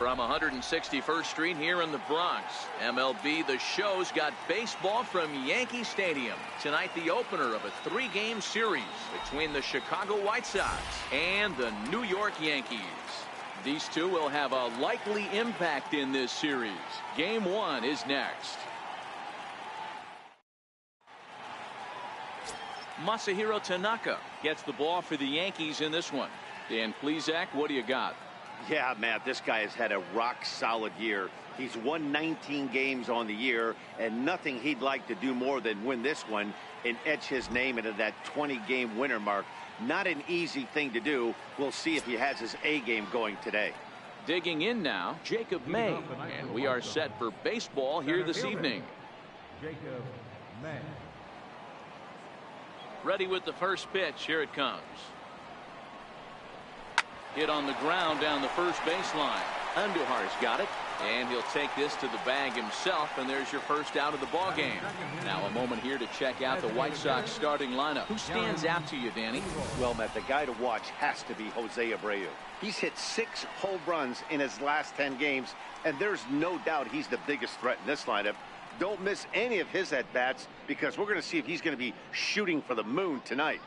From 161st Street here in the Bronx, MLB The Show's got baseball from Yankee Stadium. Tonight, the opener of a three-game series between the Chicago White Sox and the New York Yankees. These two will have a likely impact in this series. Game one is next. Masahiro Tanaka gets the ball for the Yankees in this one. Dan Plesac, what do you got? Yeah, Matt, this guy has had a rock-solid year. He's won 19 games on the year, and nothing he'd like to do more than win this one and etch his name into that 20-game winner mark. Not an easy thing to do. We'll see if he has his A game going today. Digging in now, Jacob May, and we are set for baseball here this evening. Jacob May. Ready with the first pitch. Here it comes. Hit on the ground down the first baseline. Andujar's got it, and he'll take this to the bag himself, and there's your first out of the ball game. Now a moment here to check out the White Sox starting lineup. Who stands out to you, Danny? Well, Matt, the guy to watch has to be Jose Abreu. He's hit 6 home runs in his last 10 games, and there's no doubt he's the biggest threat in this lineup. Don't miss any of his at-bats, because we're going to see if he's going to be shooting for the moon tonight.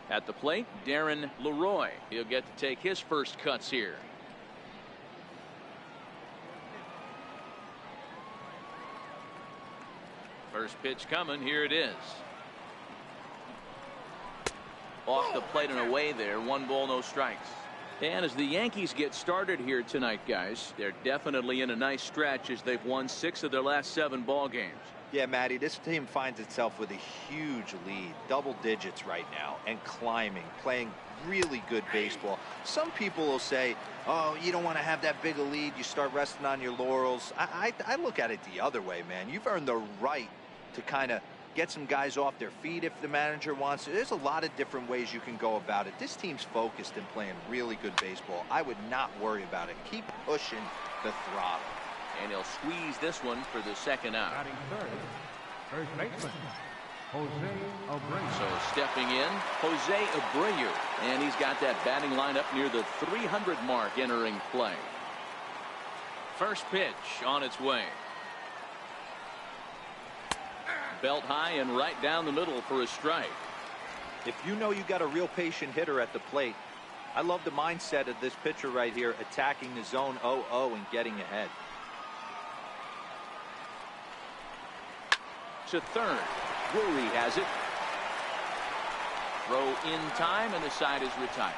At the plate, Darren Leroy. He'll get to take his first cuts here. First pitch coming. Here it is. Off the plate and away there. 1 ball, no strikes. And as the Yankees get started here tonight, guys, they're definitely in a nice stretch as they've won 6 of their last 7 ball games. Yeah, Matty, this team finds itself with a huge lead, double digits right now, and climbing, playing really good baseball. Some people will say, oh, you don't want to have that big a lead, you start resting on your laurels. I look at it the other way, man. You've earned the right to kind of get some guys off their feet if the manager wants to. There's a lot of different ways you can go about it. This team's focused and playing really good baseball. I would not worry about it. Keep pushing the throttle. And he'll squeeze this one for the second out. Batting third, first baseman, Jose Abreu. So stepping in, Jose Abreu. And he's got that batting lineup near the 300 mark entering play. First pitch on its way. Belt high and right down the middle for a strike. If you know you got a real patient hitter at the plate, I love the mindset of this pitcher right here, attacking the zone 0-0 and getting ahead. To third. Drury has it. Throw in time, and the side is retired.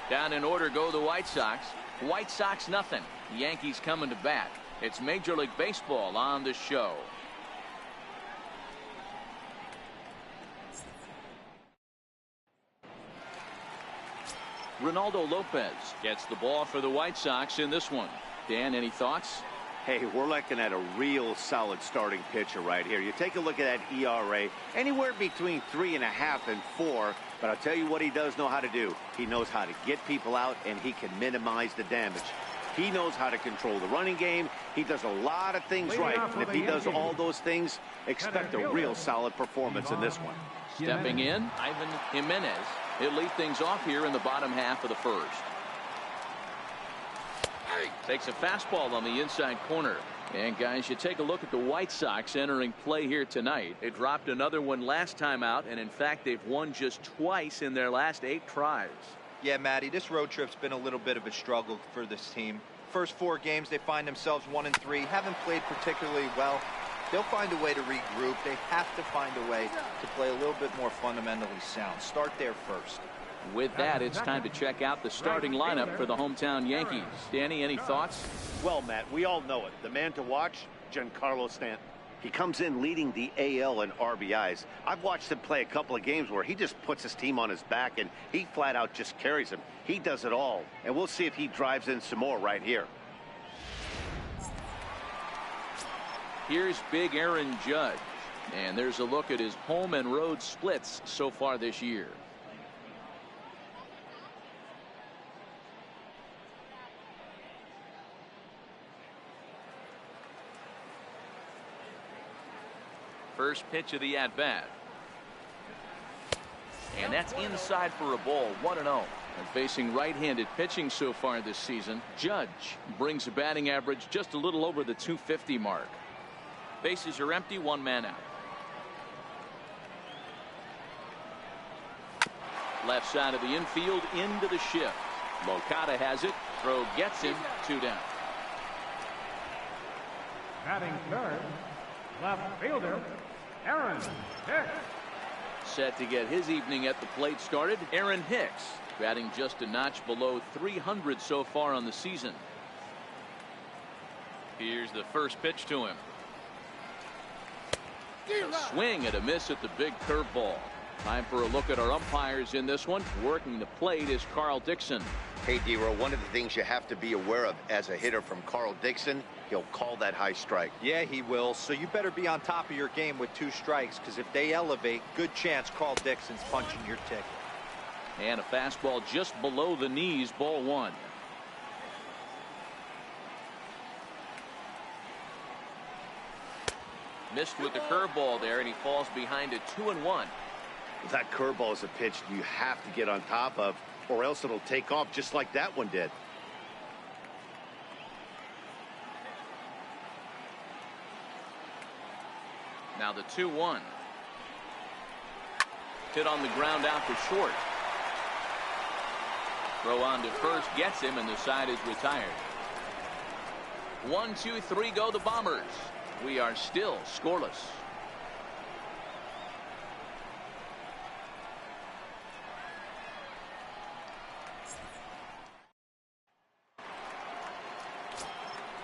Down in order go the White Sox. White Sox nothing. The Yankees coming to bat. It's Major League Baseball on the show. Ronaldo Lopez gets the ball for the White Sox in this one. Dan, any thoughts? Hey, we're looking at a real solid starting pitcher right here. You take a look at that ERA, anywhere between 3.5 and 4. But I'll tell you what he does know how to do. He knows how to get people out, and he can minimize the damage. He knows how to control the running game. He does a lot of things right. And if he does all those things, expect a real solid performance in this one. Stepping in, Ivan Jimenez. He'll lead things off here in the bottom half of the first. Takes a fastball on the inside corner. And guys, you take a look at the White Sox entering play here tonight. They dropped another one last time out, and in fact they've won just twice in their last 8 tries. Yeah, Matty, this road trip's been a little bit of a struggle for this team. First 4 games they find themselves 1-3, haven't played particularly well. They'll find a way to regroup. They have to find a way to play a little bit more fundamentally sound. Start there first. With that, it's time to check out the starting lineup for the hometown Yankees. Danny, any thoughts? Well, Matt, we all know it. The man to watch, Giancarlo Stanton. He comes in leading the AL in RBIs. I've watched him play a couple of games where he just puts his team on his back and he flat out just carries him. He does it all. And we'll see if he drives in some more right here. Here's big Aaron Judge. And there's a look at his home and road splits so far this year. First pitch of the at-bat. And that's inside for a ball. 1-0. And facing right-handed pitching so far this season, Judge brings a batting average just a little over the 250 mark. Bases are empty, one man out. Left side of the infield into the shift. Moncada has it. Throw gets him. 2 down. Batting third, left fielder, Aaron Hicks. Set to get his evening at the plate started, Aaron Hicks, batting just a notch below 300 so far on the season. Here's the first pitch to him. A swing and a miss at the big curveball. Time for a look at our umpires in this one. Working the plate is Carl Dixon. Hey, D-Row, one of the things you have to be aware of as a hitter from Carl Dixon, he'll call that high strike. Yeah, he will. So you better be on top of your game with 2 strikes, because if they elevate, good chance Carl Dixon's punching your ticket. And a fastball just below the knees, ball 1. Missed with the curveball there, and he falls behind it 2-1. That curveball is a pitch you have to get on top of, or else it'll take off just like that one did. Now the 2-1. Hit on the ground out to short. Throw on to first gets him, and the side is retired. 1, 2, 3 go the Bombers. We are still scoreless.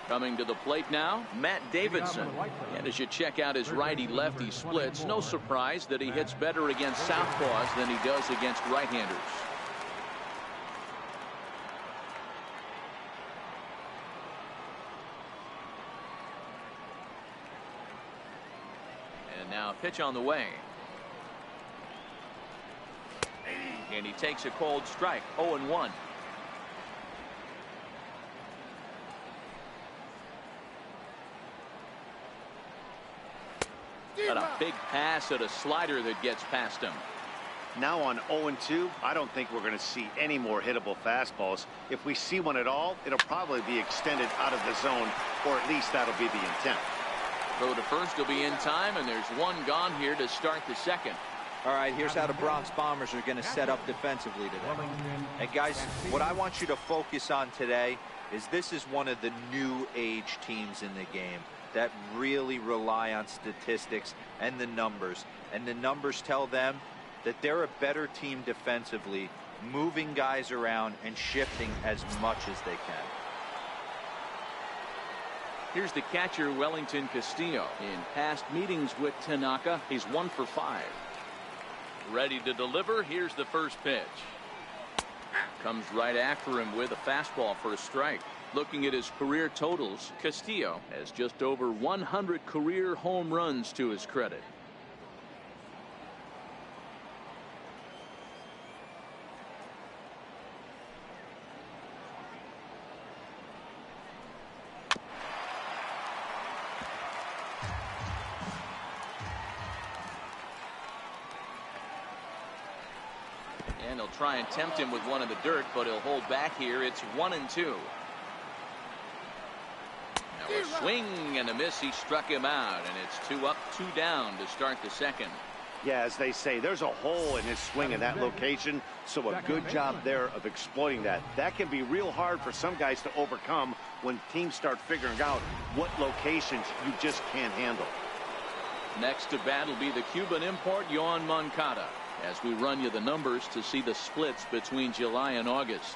Coming to the plate now, Matt Davidson. And as you check out his righty-lefty splits, no surprise that he hits better against southpaws than he does against right-handers. And now a pitch on the way. And he takes a cold strike, 0-1. And a big pass at a slider that gets past him. Now on 0-2, I don't think we're going to see any more hittable fastballs. If we see one at all, it'll probably be extended out of the zone, or at least that'll be the intent. Throw to first will be in time, and there's one gone here to start the second. All right, here's how the Bronx Bombers are going to set up defensively today. And guys, what I want you to focus on today is this is one of the new age teams in the game that really rely on statistics and the numbers. And the numbers tell them that they're a better team defensively, moving guys around and shifting as much as they can. Here's the catcher, Wellington Castillo. In past meetings with Tanaka, he's 1 for 5. Ready to deliver. Here's the first pitch. Comes right after him with a fastball for a strike. Looking at his career totals, Castillo has just over 100 career home runs to his credit. And he'll try and tempt him with one in the dirt, but he'll hold back here. It's 1-2. Now a swing and a miss. He struck him out, and it's 2 up, 2 down to start the second. Yeah, as they say, there's a hole in his swing in that location, so a good job there of exploiting that. That can be real hard for some guys to overcome when teams start figuring out what locations you just can't handle. Next to bat will be the Cuban import, Yoan Moncada, as we run you the numbers to see the splits between July and August.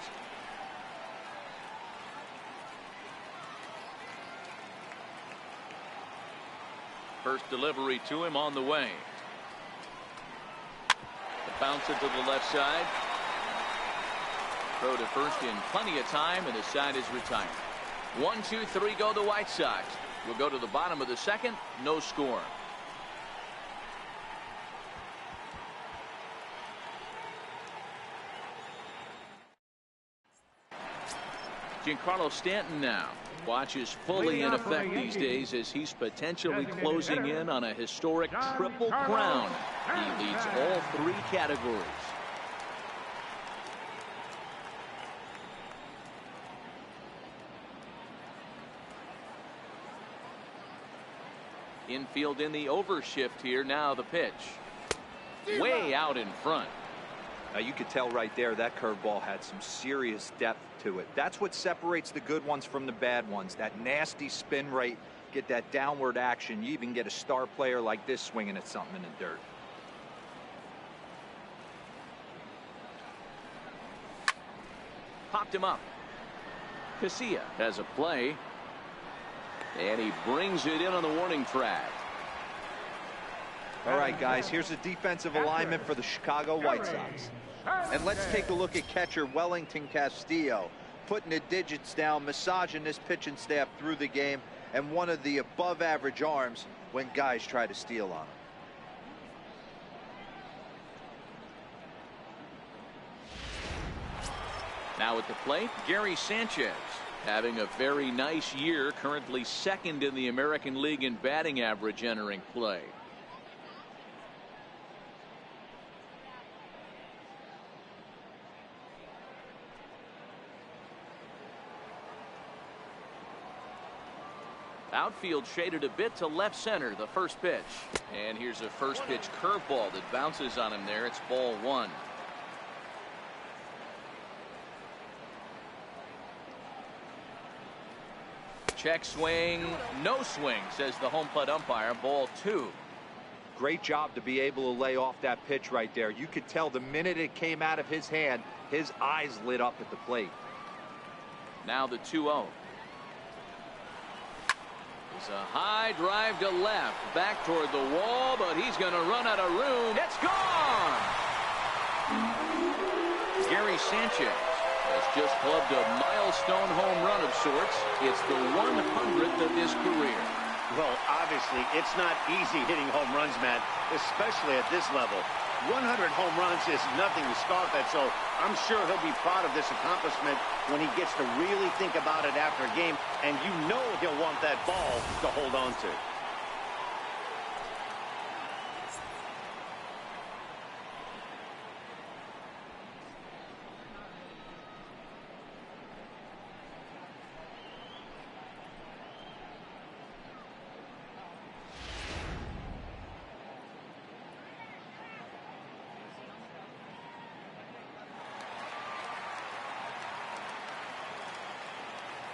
First delivery to him on the way. The bounce it to the left side. Throw to first in plenty of time, and the side is retired. 1, 2, 3 go the White Sox. We'll go to the bottom of the second. No score. Giancarlo Stanton now. Watch is fully in effect these days as he's potentially closing in on a historic triple crown. He leads all 3 categories. Infield in the overshift here. Now the pitch. Way out in front. Now you could tell right there that curveball had some serious depth to it. That's what separates the good ones from the bad ones. That nasty spin rate, get that downward action. You even get a star player like this swinging at something in the dirt. Popped him up. Casilla has a play. And he brings it in on the warning track. All right, guys, here's a defensive alignment for the Chicago White Sox. And let's take a look at catcher Wellington Castillo, putting the digits down, massaging this pitching staff through the game, and one of the above-average arms when guys try to steal on him. Now at the plate, Gary Sanchez, having a very nice year, currently 2nd in the American League in batting average entering play. Outfield shaded a bit to left center, the first pitch. And here's a first pitch curveball that bounces on him there. It's ball 1. Check swing, no swing, says the home plate umpire. Ball 2. Great job to be able to lay off that pitch right there. You could tell the minute it came out of his hand, his eyes lit up at the plate. Now the 2-0. It's a high drive to left, back toward the wall, but he's going to run out of room. It's gone! Gary Sanchez has just clubbed a milestone home run of sorts. It's the 100th of his career. Well, obviously, it's not easy hitting home runs, Matt, especially at this level. 100 home runs is nothing to scoff at, so I'm sure he'll be proud of this accomplishment when he gets to really think about it after a game, and you know he'll want that ball to hold on to.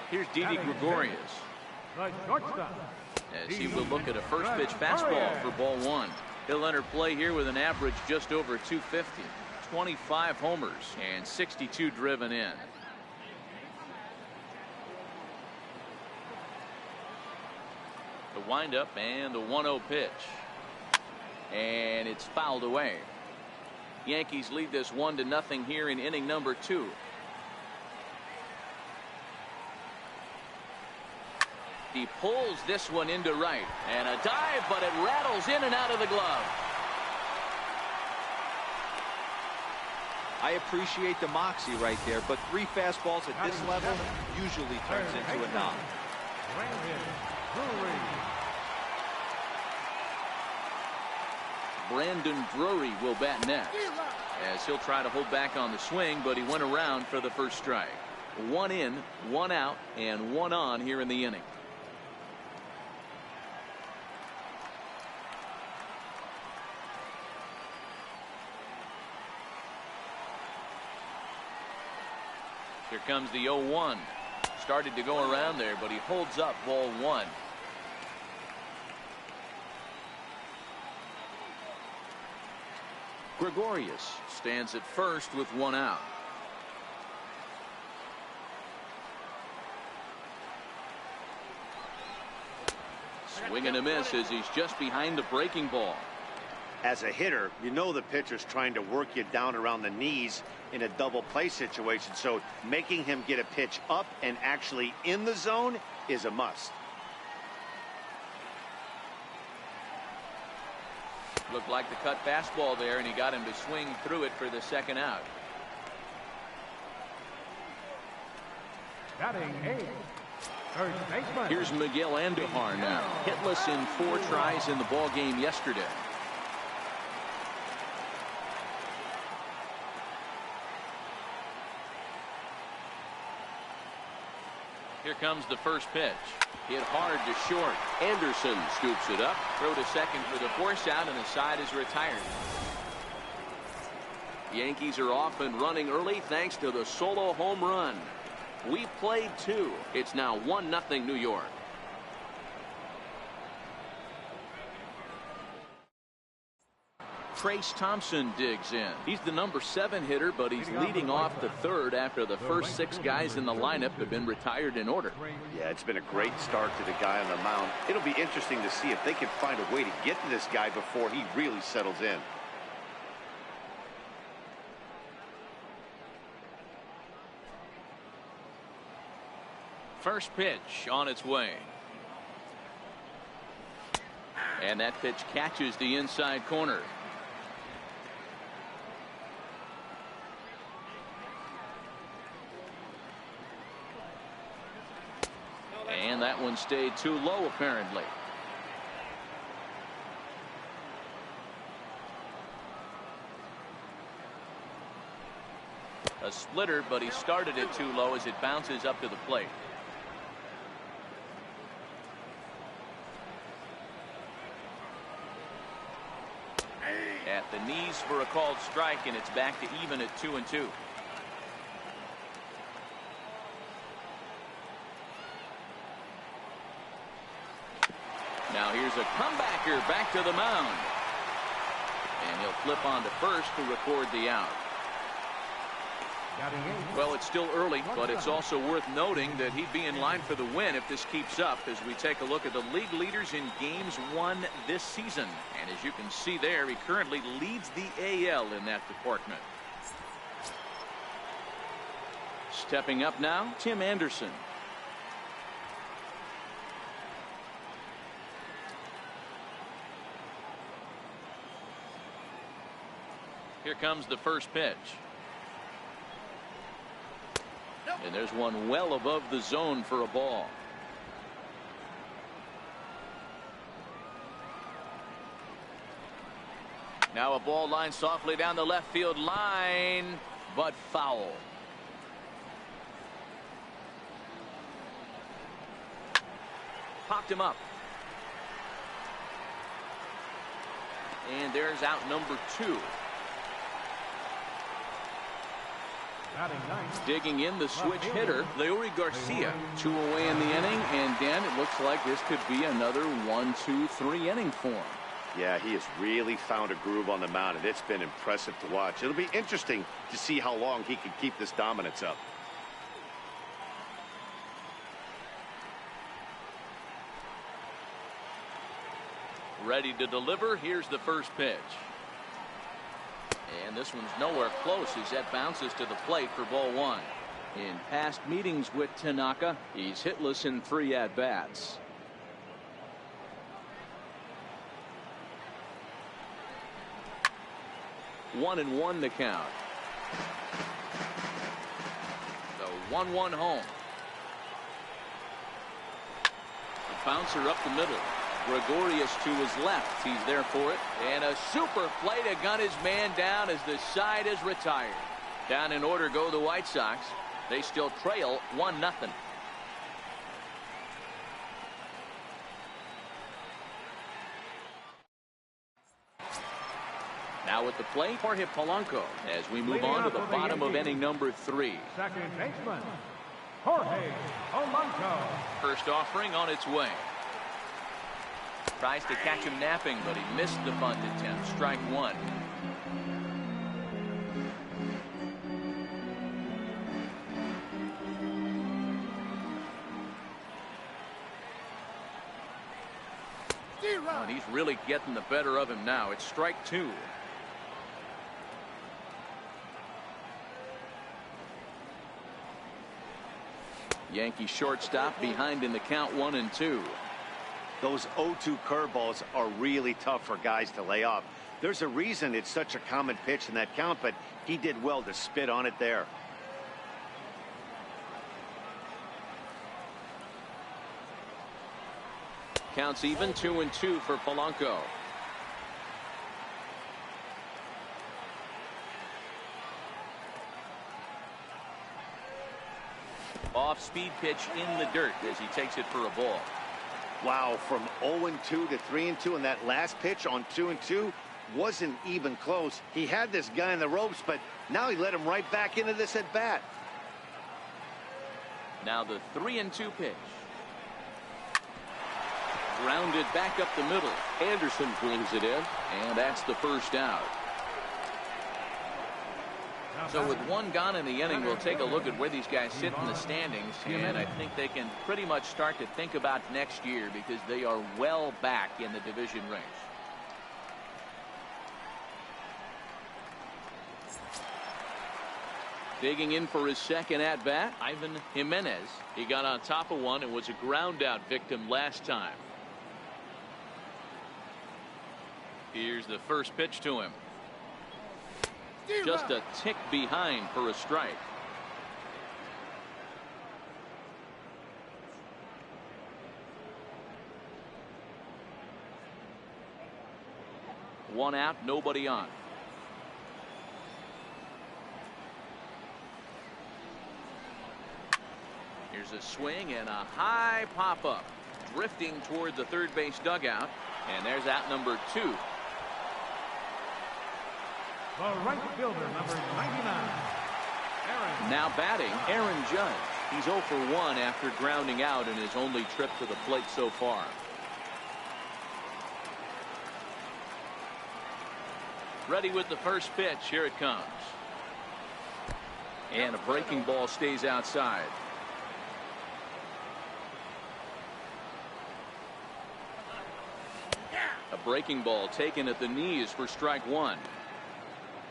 Here's Didi Gregorius as he will look at a first pitch fastball for ball 1. He'll enter play here with an average just over 250, 25 homers and 62 driven in. The windup and the 1-0 pitch, and it's fouled away. Yankees lead this 1-0 here in inning number 2. He pulls this one into right, and a dive, but it rattles in and out of the glove. I appreciate the moxie right there, but 3 fastballs at this level usually turns into a knock. Brandon Drury will bat next, as he'll try to hold back on the swing, but he went around for the first strike. 1 in, 1 out, and 1 on here in the inning. Here comes the 0-1. Started to go around there, but he holds up ball 1. Gregorius stands at first with 1 out. Swing and a miss as he's just behind the breaking ball. As a hitter, you know the pitcher's trying to work you down around the knees in a double play situation, so making him get a pitch up and actually in the zone is a must. Looked like the cut fastball there, and he got him to swing through it for the 2nd out. Batting 8. Third baseman. Here's Miguel Andujar now, hitless in 4 tries in the ball game yesterday. Here comes the first pitch. Hit hard to short. Anderson scoops it up. Throw to second for the force out, and the side is retired. Yankees are off and running early thanks to the solo home run. We played 2. It's now 1-0 New York. Trace Thompson digs in. He's the number 7 hitter, but he's leading off the 3rd after the first 6 guys in the lineup have been retired in order. Yeah, it's been a great start to the guy on the mound. It'll be interesting to see if they can find a way to get to this guy before he really settles in. First pitch on its way. And that pitch catches the inside corner. And that one stayed too low, apparently. A splitter, but he started it too low as it bounces up to the plate. At the knees for a called strike, and it's back to even at 2-2. Now here's a comebacker back to the mound. And he'll flip on to first to record the out. Well, it's still early, but it's also worth noting that he'd be in line for the win if this keeps up as we take a look at the league leaders in games won this season. And as you can see there, he currently leads the AL in that department. Stepping up now, Tim Anderson. Here comes the first pitch. And there's one well above the zone for a ball. Now a ball lined softly down the left field line, but foul. Popped him up. And there's out number 2. Digging in the switch hitter, Leury Garcia. 2 away in the inning, and Dan, it looks like this could be another 1-2-3 inning for him. Yeah, he has really found a groove on the mound, and it's been impressive to watch. It'll be interesting to see how long he can keep this dominance up. Ready to deliver. Here's the first pitch. And this one's nowhere close as that bounces to the plate for ball 1. In past meetings with Tanaka, he's hitless in 3 at-bats. One and one the count. The 1-1 home. A bouncer up the middle. Gregorius to his left. He's there for it. And a super play to gun his man down as the side is retired. Down in order go the White Sox. They still trail 1-0. Now at the plate, Jorge Polanco as we move on to the bottom of inning number 3. Second baseman, Jorge Polanco. First offering on its way. Tries to catch him napping, but he missed the bunt attempt. Strike 1. Oh, and he's really getting the better of him now. It's strike 2. Yankee shortstop behind in the count 1-2. Those 0-2 curveballs are really tough for guys to lay off. There's a reason it's such a common pitch in that count, but he did well to spit on it there. Counts even, 2-2 for Polanco. Off-speed pitch in the dirt as he takes it for a ball. Wow, from 0-2 to 3-2, and that last pitch on 2-2 wasn't even close. He had this guy in the ropes, but now he let him right back into this at bat. Now the 3-2 pitch. Grounded back up the middle. Anderson brings it in, and that's the first out. So with one gone in the inning, we'll take a look at where these guys sit in the standings, and I think they can pretty much start to think about next year because they are well back in the division race. Digging in for his second at-bat, Ivan Jimenez. He got on top of one and was a ground-out victim last time. Here's the first pitch to him. Just a tick behind for a strike. One out, nobody on. Here's a swing and a high pop-up. Drifting toward the third base dugout. And there's out number 2. The right fielder, number 99. Now batting, Aaron Judge. He's 0 for 1 after grounding out in his only trip to the plate so far. Ready with the first pitch. Here it comes. And a breaking ball stays outside. A breaking ball taken at the knees for strike 1.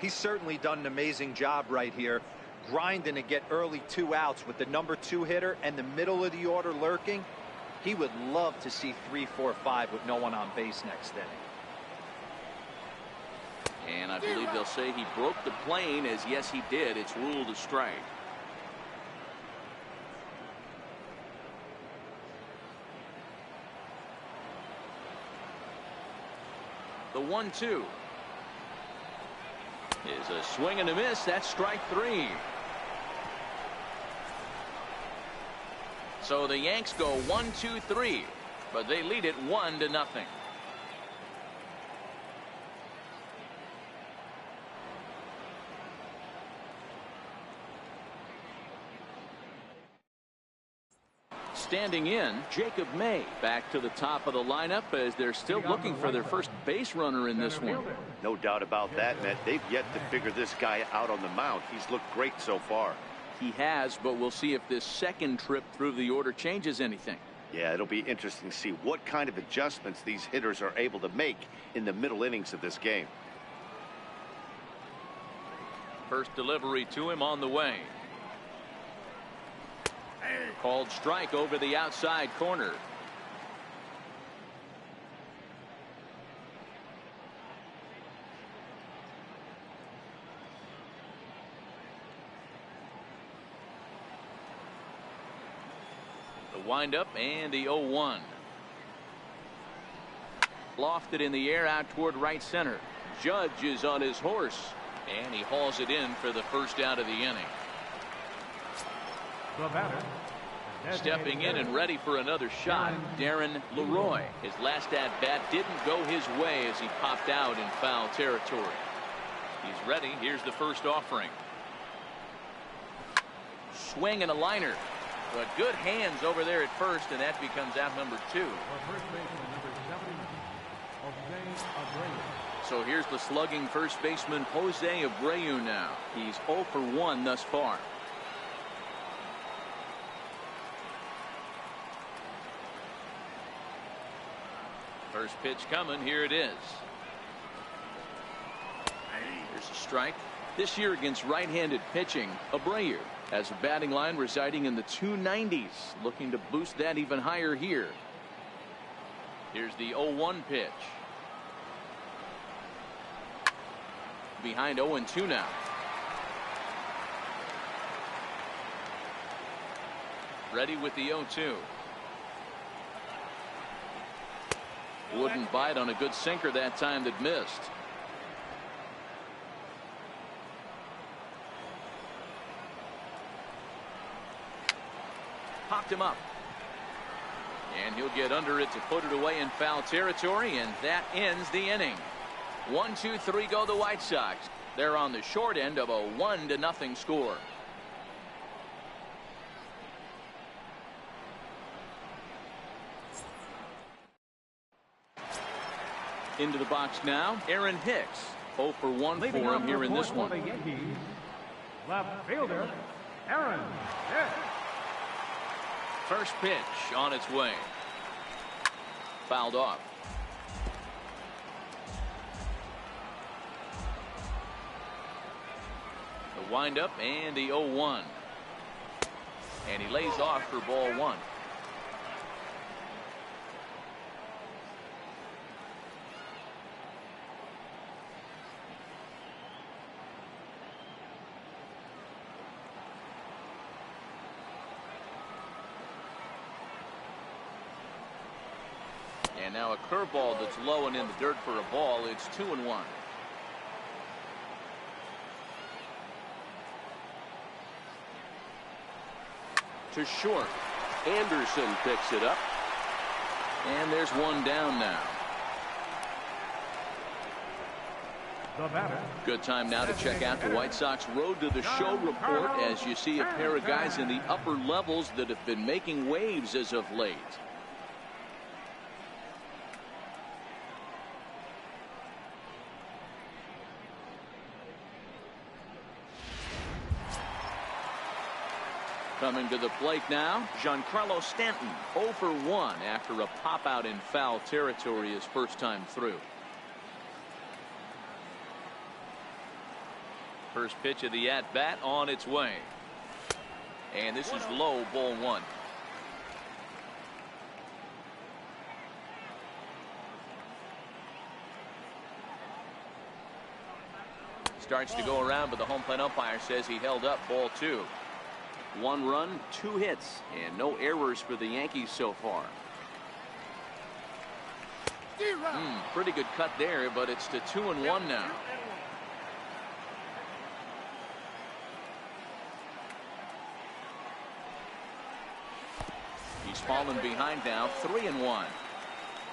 He's certainly done an amazing job right here, grinding to get early 2 outs with the number 2 hitter and the middle of the order lurking. He would love to see 3, 4, 5 with no one on base next inning. And I believe they'll say he broke the plane, as yes he did. It's ruled a strike. The 1-2 is a swing and a miss. That's strike 3. So the Yanks go 1-2-3, but they lead it 1-0. Standing in, Jacob May back to the top of the lineup as they're still looking for their first base runner in this one. No doubt about that, Matt. They've yet to figure this guy out on the mound. He's looked great so far. He has, but we'll see if this second trip through the order changes anything. Yeah, it'll be interesting to see what kind of adjustments these hitters are able to make in the middle innings of this game. First delivery to him on the way. Called strike over the outside corner. The windup and the 0-1. Lofted in the air out toward right center. Judge is on his horse, and he hauls it in for the first out of the inning. The batter. Stepping in and ready for another shot, Darren Leroy. His last at-bat didn't go his way as he popped out in foul territory. He's ready. Here's the first offering. Swing and a liner. But good hands over there at first, and that becomes out number 2. First baseman, number 70, Jose Abreu. So here's the slugging first baseman, Jose Abreu now. He's 0 for 1 thus far. First pitch coming. Here it is. Here's a strike. This year against right-handed pitching, Abreu has a batting line residing in the 290s, looking to boost that even higher here. Here's the 0-1 pitch. Behind 0-2 now. Ready with the 0-2. Wouldn't bite on a good sinker that time that missed. Popped him up. And he'll get under it to put it away in foul territory, and that ends the inning. 1-2-3 go the White Sox. They're on the short end of a 1-0 score. Into the box now, Aaron Hicks. 0 for 1 for him here in this one. Left fielder, Aaron Hicks. First pitch on its way. Fouled off. The windup and the 0-1. And he lays off for ball 1. And now a curveball that's low and in the dirt for a ball. It's 2-1. To short. Anderson picks it up. And there's one down now. Good time now to check out the White Sox Road to the Show report, as you see a pair of guys in the upper levels that have been making waves as of late. Coming to the plate now, Giancarlo Stanton, 0 for 1 after a pop out in foul territory his first time through. First pitch of the at-bat on its way. And this is low, ball 1. Starts to go around, but the home plate umpire says he held up, ball 2. 1 run, 2 hits, and no errors for the Yankees so far. Pretty good cut there, but it's to 2-1 now. He's fallen behind now, 3-1.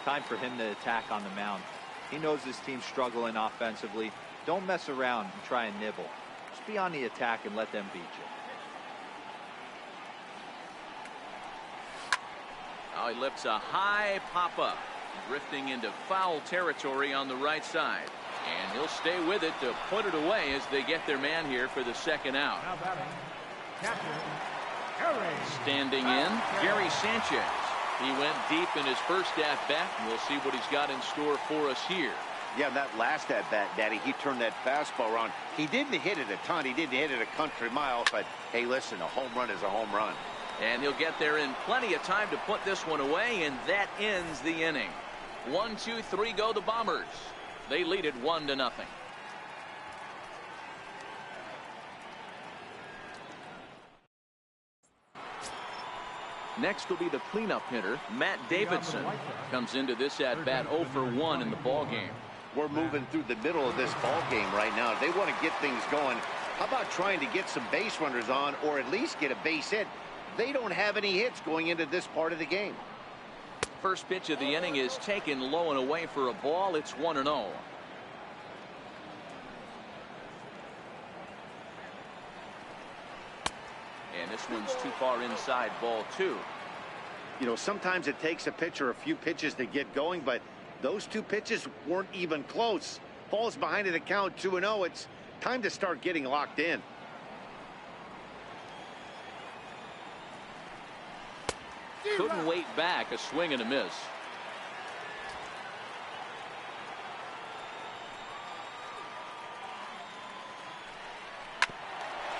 Time for him to attack on the mound. He knows his team's struggling offensively. Don't mess around and try and nibble. Just be on the attack and let them beat you. Now he lifts a high pop-up, drifting into foul territory on the right side. And he'll stay with it to put it away as they get their man here for the second out. Standing in, Gary Sanchez. He went deep in his first at-bat, and we'll see what he's got in store for us here. Yeah, that last at-bat, Daddy, he turned that fastball around. He didn't hit it a ton. He didn't hit it a country mile, but, hey, listen, a home run is a home run. And he'll get there in plenty of time to put this one away, and that ends the inning. 1-2-3 go the Bombers. They lead it 1-0. Next will be the cleanup hitter, Matt Davidson. Comes into this at-bat 0 for 1 in the ball game. We're moving through the middle of this ball game right now. If they want to get things going, how about trying to get some base runners on, or at least get a base hit? They don't have any hits going into this part of the game. First pitch of the inning is taken low and away for a ball. It's 1-0. And this one's too far inside, ball 2. You know, sometimes it takes a pitcher a few pitches to get going, but those 2 pitches weren't even close. Falls behind at the count, 2-0. It's time to start getting locked in. Couldn't wait back, a swing and a miss.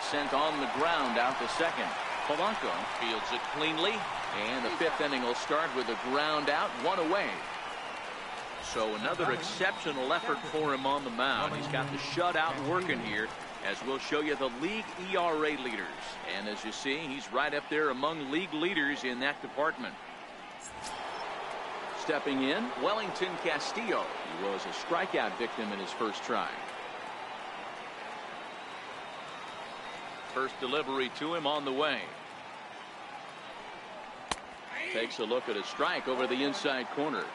Sent on the ground out to second. Polanco fields it cleanly, and the 5th inning will start with a ground out, 1 away. So another exceptional effort for him on the mound. He's got the shutout working here, as we'll show you the league ERA leaders. And as you see, he's right up there among league leaders in that department. stepping in, Wellington Castillo. He was a strikeout victim in his first try. First delivery to him on the way. Takes a look at a strike over the inside corner.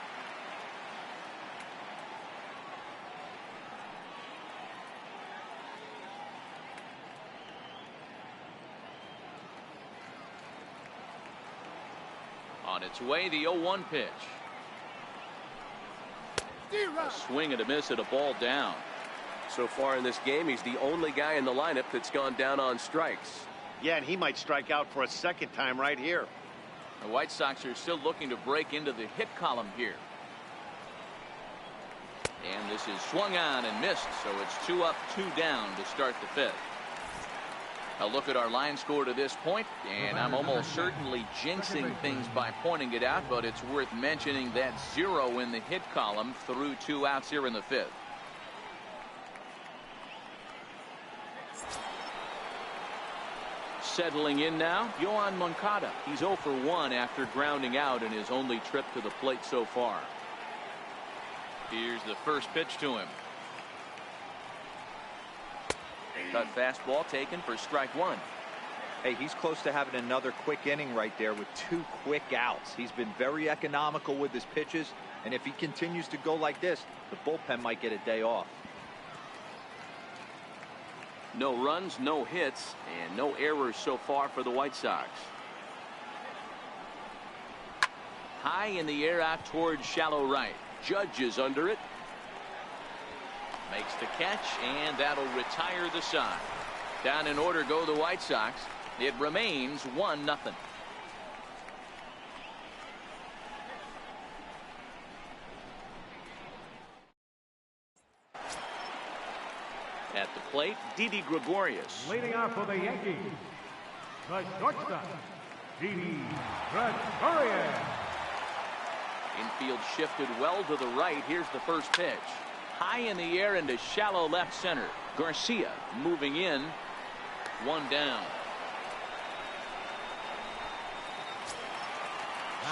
On its way, the 0-1 pitch. A swing and a miss at a ball down. So far in this game, he's the only guy in the lineup that's gone down on strikes. Yeah, and he might strike out for a second time right here. The White Sox are still looking to break into the hit column here. And this is swung on and missed, so it's 2 up, 2 down to start the 5th. A look at our line score to this point, and I'm almost certainly jinxing things by pointing it out, but it's worth mentioning that 0 in the hit column through 2 outs here in the 5th. Settling in now, Yoan Moncada. He's 0 for 1 after grounding out in his only trip to the plate so far. Here's the first pitch to him. Cut fastball taken for strike 1. Hey, he's close to having another quick inning right there with 2 quick outs. He's been very economical with his pitches, and if he continues to go like this, the bullpen might get a day off. No runs, no hits, and no errors so far for the White Sox. High in the air out towards shallow right. Judge is under it. Makes the catch, and that'll retire the side. Down in order go the White Sox. It remains 1-0. At the plate, Didi Gregorius. Leading off for the Yankees, the shortstop, Didi Gregorius. Infield shifted well to the right. Here's the first pitch. High in the air into shallow left center. Garcia moving in. 1 down.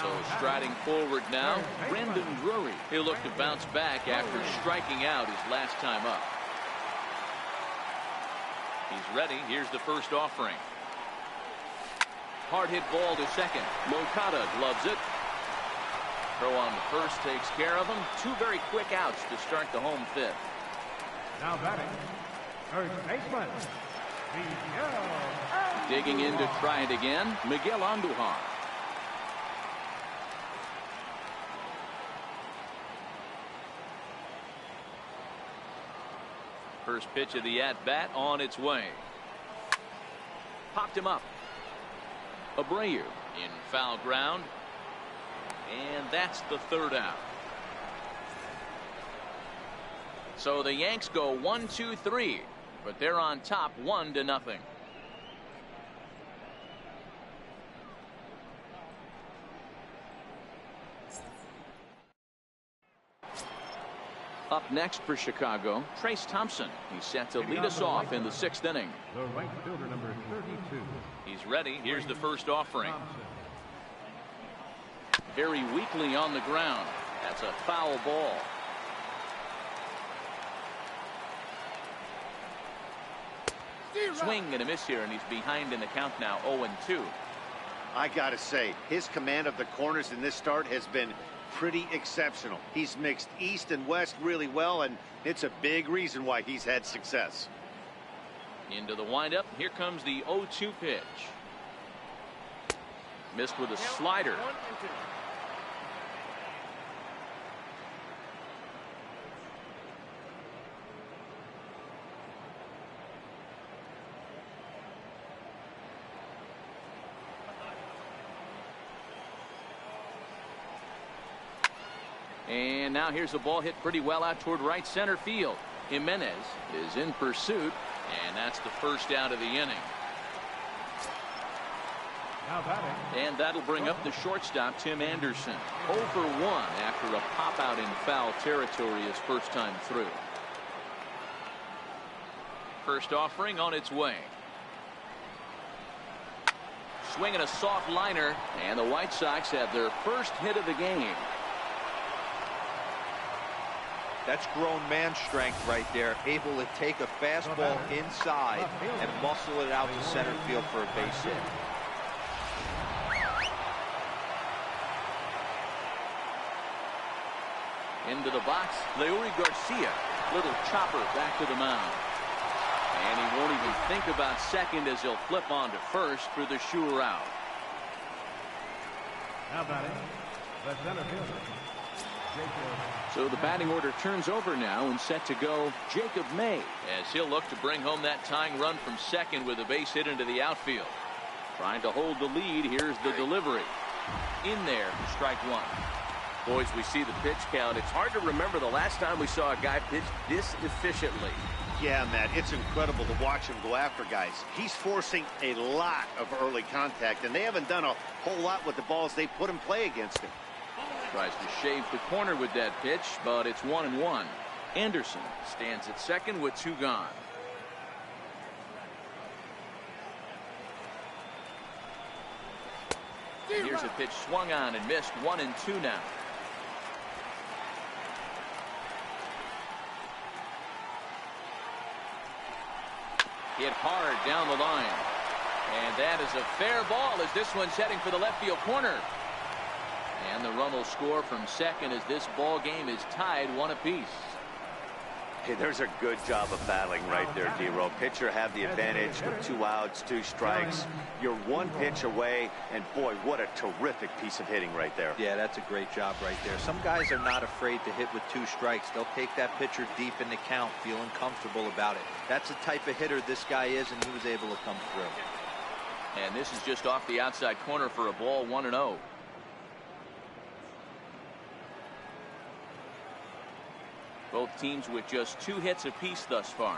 So striding forward now, Brendan Drury. He'll look to bounce back after striking out his last time up. He's ready. Here's the first offering. Hard hit ball to second. Moncada gloves it. Throw on the first takes care of him. 2 very quick outs to start the home 5th. Now batting, first baseman, Miguel. Digging in to try it again, Miguel Andujar. First pitch of the at-bat on its way. Popped him up. Abreu in foul ground. And that's the 3rd out. So the Yanks go 1-2-3, but they're on top 1-0. Up next for Chicago, Trace Thompson. He's set to lead us off in the 6th inning. The right fielder, number 32. He's ready. Here's the first offering. Very weakly on the ground. That's a foul ball. Swing and a miss here, and he's behind in the count now, 0-2. I gotta say, his command of the corners in this start has been pretty exceptional. He's mixed east and west really well, and it's a big reason why he's had success. Into the windup. Here comes the 0-2 pitch. Missed with a slider. And now here's a ball hit pretty well out toward right center field. Jimenez is in pursuit, and that's the first out of the inning. Now batting. And that'll bring up the shortstop, Tim Anderson. 0 for 1 after a pop out in foul territory his first time through. First offering on its way. Swinging a soft liner, and the White Sox have their first hit of the game. That's grown man strength right there, able to take a fastball inside and muscle it out to center field for a base hit. Into the box, Leury Garcia. Little chopper back to the mound. And he won't even think about second as he'll flip on to first for the sure out. Now batting, the center fielder, Jacob. So the batting order turns over now and set to go Jacob May as he'll look to bring home that tying run from second with a base hit into the outfield. Trying to hold the lead. Here's the delivery. In there, strike one. Boys, we see the pitch count. It's hard to remember the last time we saw a guy pitch this efficiently. Yeah, Matt, it's incredible to watch him go after guys. He's forcing a lot of early contact, and they haven't done a whole lot with the balls they put in play against him. Tries to shave the corner with that pitch, but it's 1-1. Anderson stands at second with two gone. Here's a pitch swung on and missed. 1-2 now. Hit hard down the line. And that is a fair ball as this one's heading for the left field corner. And the run will score from second as this ball game is tied 1 apiece. Hey, there's a good job of battling right there, D-Row. Pitcher have the advantage with 2 outs, 2 strikes. You're 1 pitch away, and boy, what a terrific piece of hitting right there. Yeah, that's a great job right there. Some guys are not afraid to hit with 2 strikes. They'll take that pitcher deep in the count, feeling comfortable about it. That's the type of hitter this guy is, and he was able to come through. And this is just off the outside corner for a ball. 1-0. Both teams with just 2 hits apiece thus far.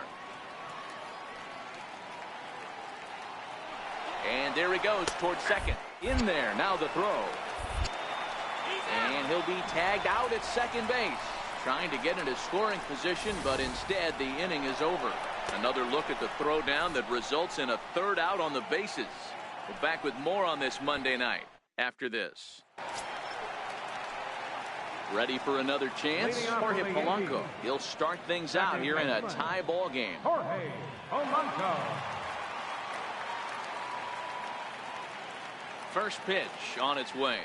And there he goes towards second. In there, now the throw. And he'll be tagged out at second base. Trying to get into scoring position, but instead the inning is over. Another look at the throw down that results in a 3rd out on the bases. We're back with more on this Monday night after this. Ready for another chance? Jorge Polanco. He'll start things out here in a tie ball game. Jorge Polanco. First pitch on its way.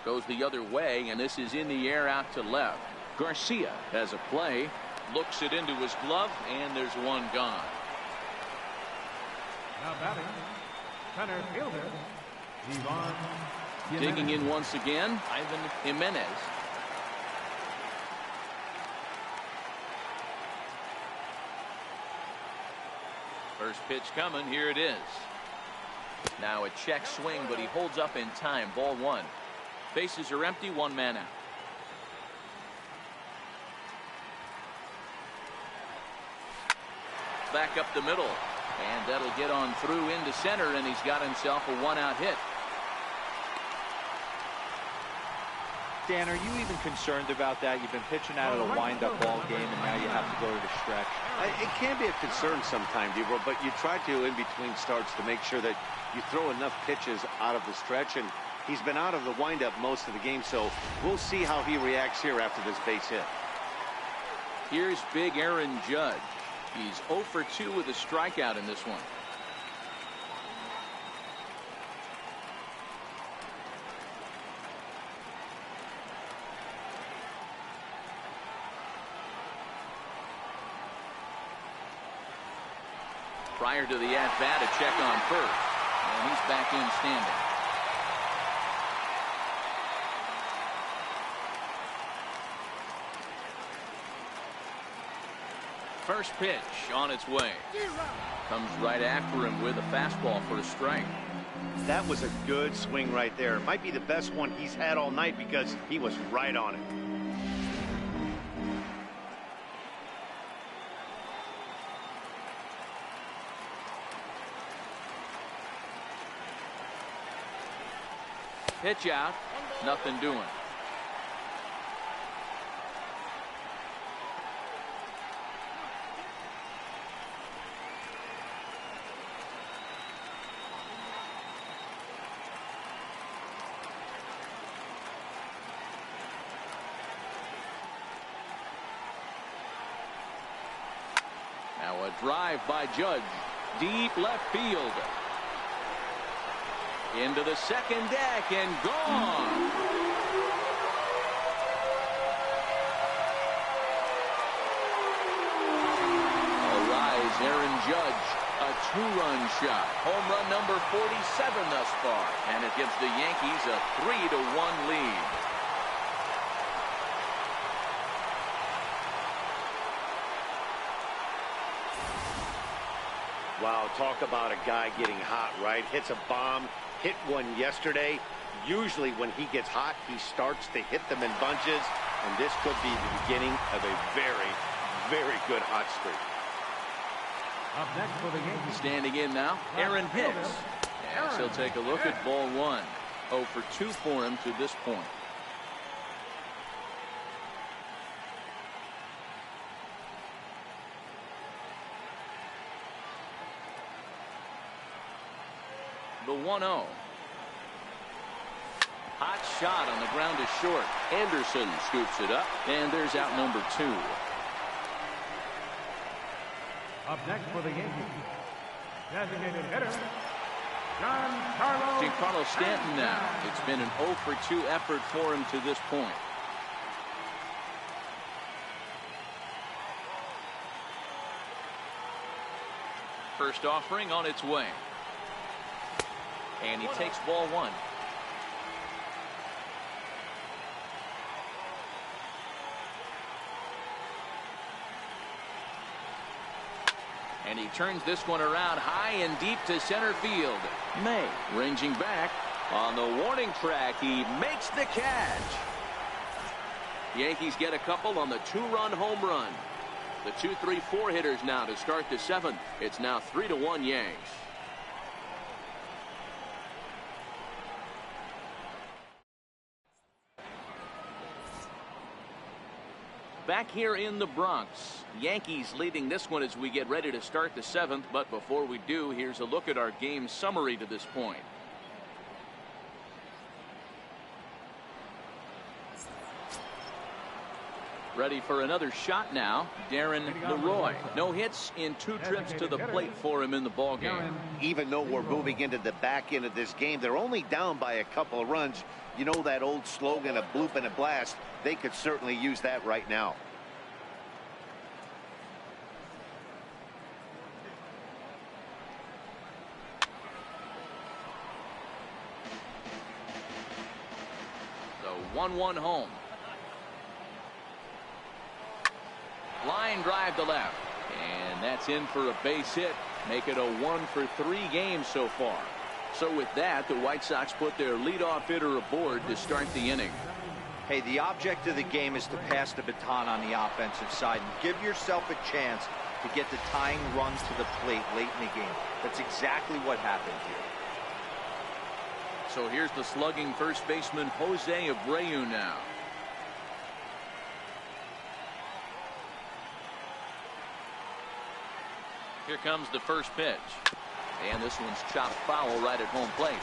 Goes the other way, and this is in the air out to left. Garcia has a play. Looks it into his glove, and there's one gone. Now batting, center fielder, Ivan. Digging in once again, Ivan Jimenez. First pitch coming. Here it is. Now a check swing, but he holds up in time. Ball 1. Bases are empty. 1 man out. Back up the middle. And that'll get on through into center, and he's got himself a 1-out hit. Dan, are you even concerned about that? You've been pitching out of the wind-up ball game, and now you have to go to the stretch. It can be a concern sometimes, D-Row, but you try to, in between starts, to make sure that you throw enough pitches out of the stretch, and he's been out of the wind-up most of the game, so we'll see how he reacts here after this base hit. Here's big Aaron Judge. He's 0 for 2 with a strikeout in this one. Prior to the at-bat, a check on first. And he's back in standing. First pitch on its way. Comes right after him with a fastball for a strike. That was a good swing right there. It might be the best one he's had all night because he was right on it. Pitch out, nothing doing. Now a drive by Judge. Deep left field. Into the second deck and gone. Aaron Judge, a two-run shot. Home run number 47 thus far. And it gives the Yankees a 3-1 lead. Wow, talk about a guy getting hot, right? Hits a bomb, hit one yesterday. Usually when he gets hot, he starts to hit them in bunches. And this could be the beginning of a very, very good hot streak. Up next for the Yankees. Standing in now, Aaron Hicks. Yes, he'll take a look at ball one. 0 for 2 for him to this point. The 1-0. Hot shot on the ground is short. Anderson scoops it up, and there's out number 2. Up next for the Yankees, designated hitter, Giancarlo Stanton now. It's been an 0 for 2 effort for him to this point. First offering on its way. And he takes ball one. And he turns this one around high and deep to center field. May ranging back on the warning track. He makes the catch. Yankees get a couple on the 2-run home run. The 2-3-4 hitters now to start the 7th. It's now 3-1 Yanks. Back here in the Bronx, Yankees leading this one as we get ready to start the 7th. But before we do, here's a look at our game summary to this point. Ready for another shot now, Darren Leroy. No hits in 2 trips to the plate for him in the ballgame. Even though we're moving into the back end of this game, they're only down by a couple of runs. You know that old slogan, a bloop and a blast? They could certainly use that right now. The 1-1 home. Line drive to left. And that's in for a base hit. Make it a 1 for 3 games so far. So with that, the White Sox put their leadoff hitter aboard to start the inning. Hey, the object of the game is to pass the baton on the offensive side and give yourself a chance to get the tying run to the plate late in the game. That's exactly what happened here. So here's the slugging first baseman Jose Abreu now. Here comes the first pitch. And this one's chopped foul right at home plate.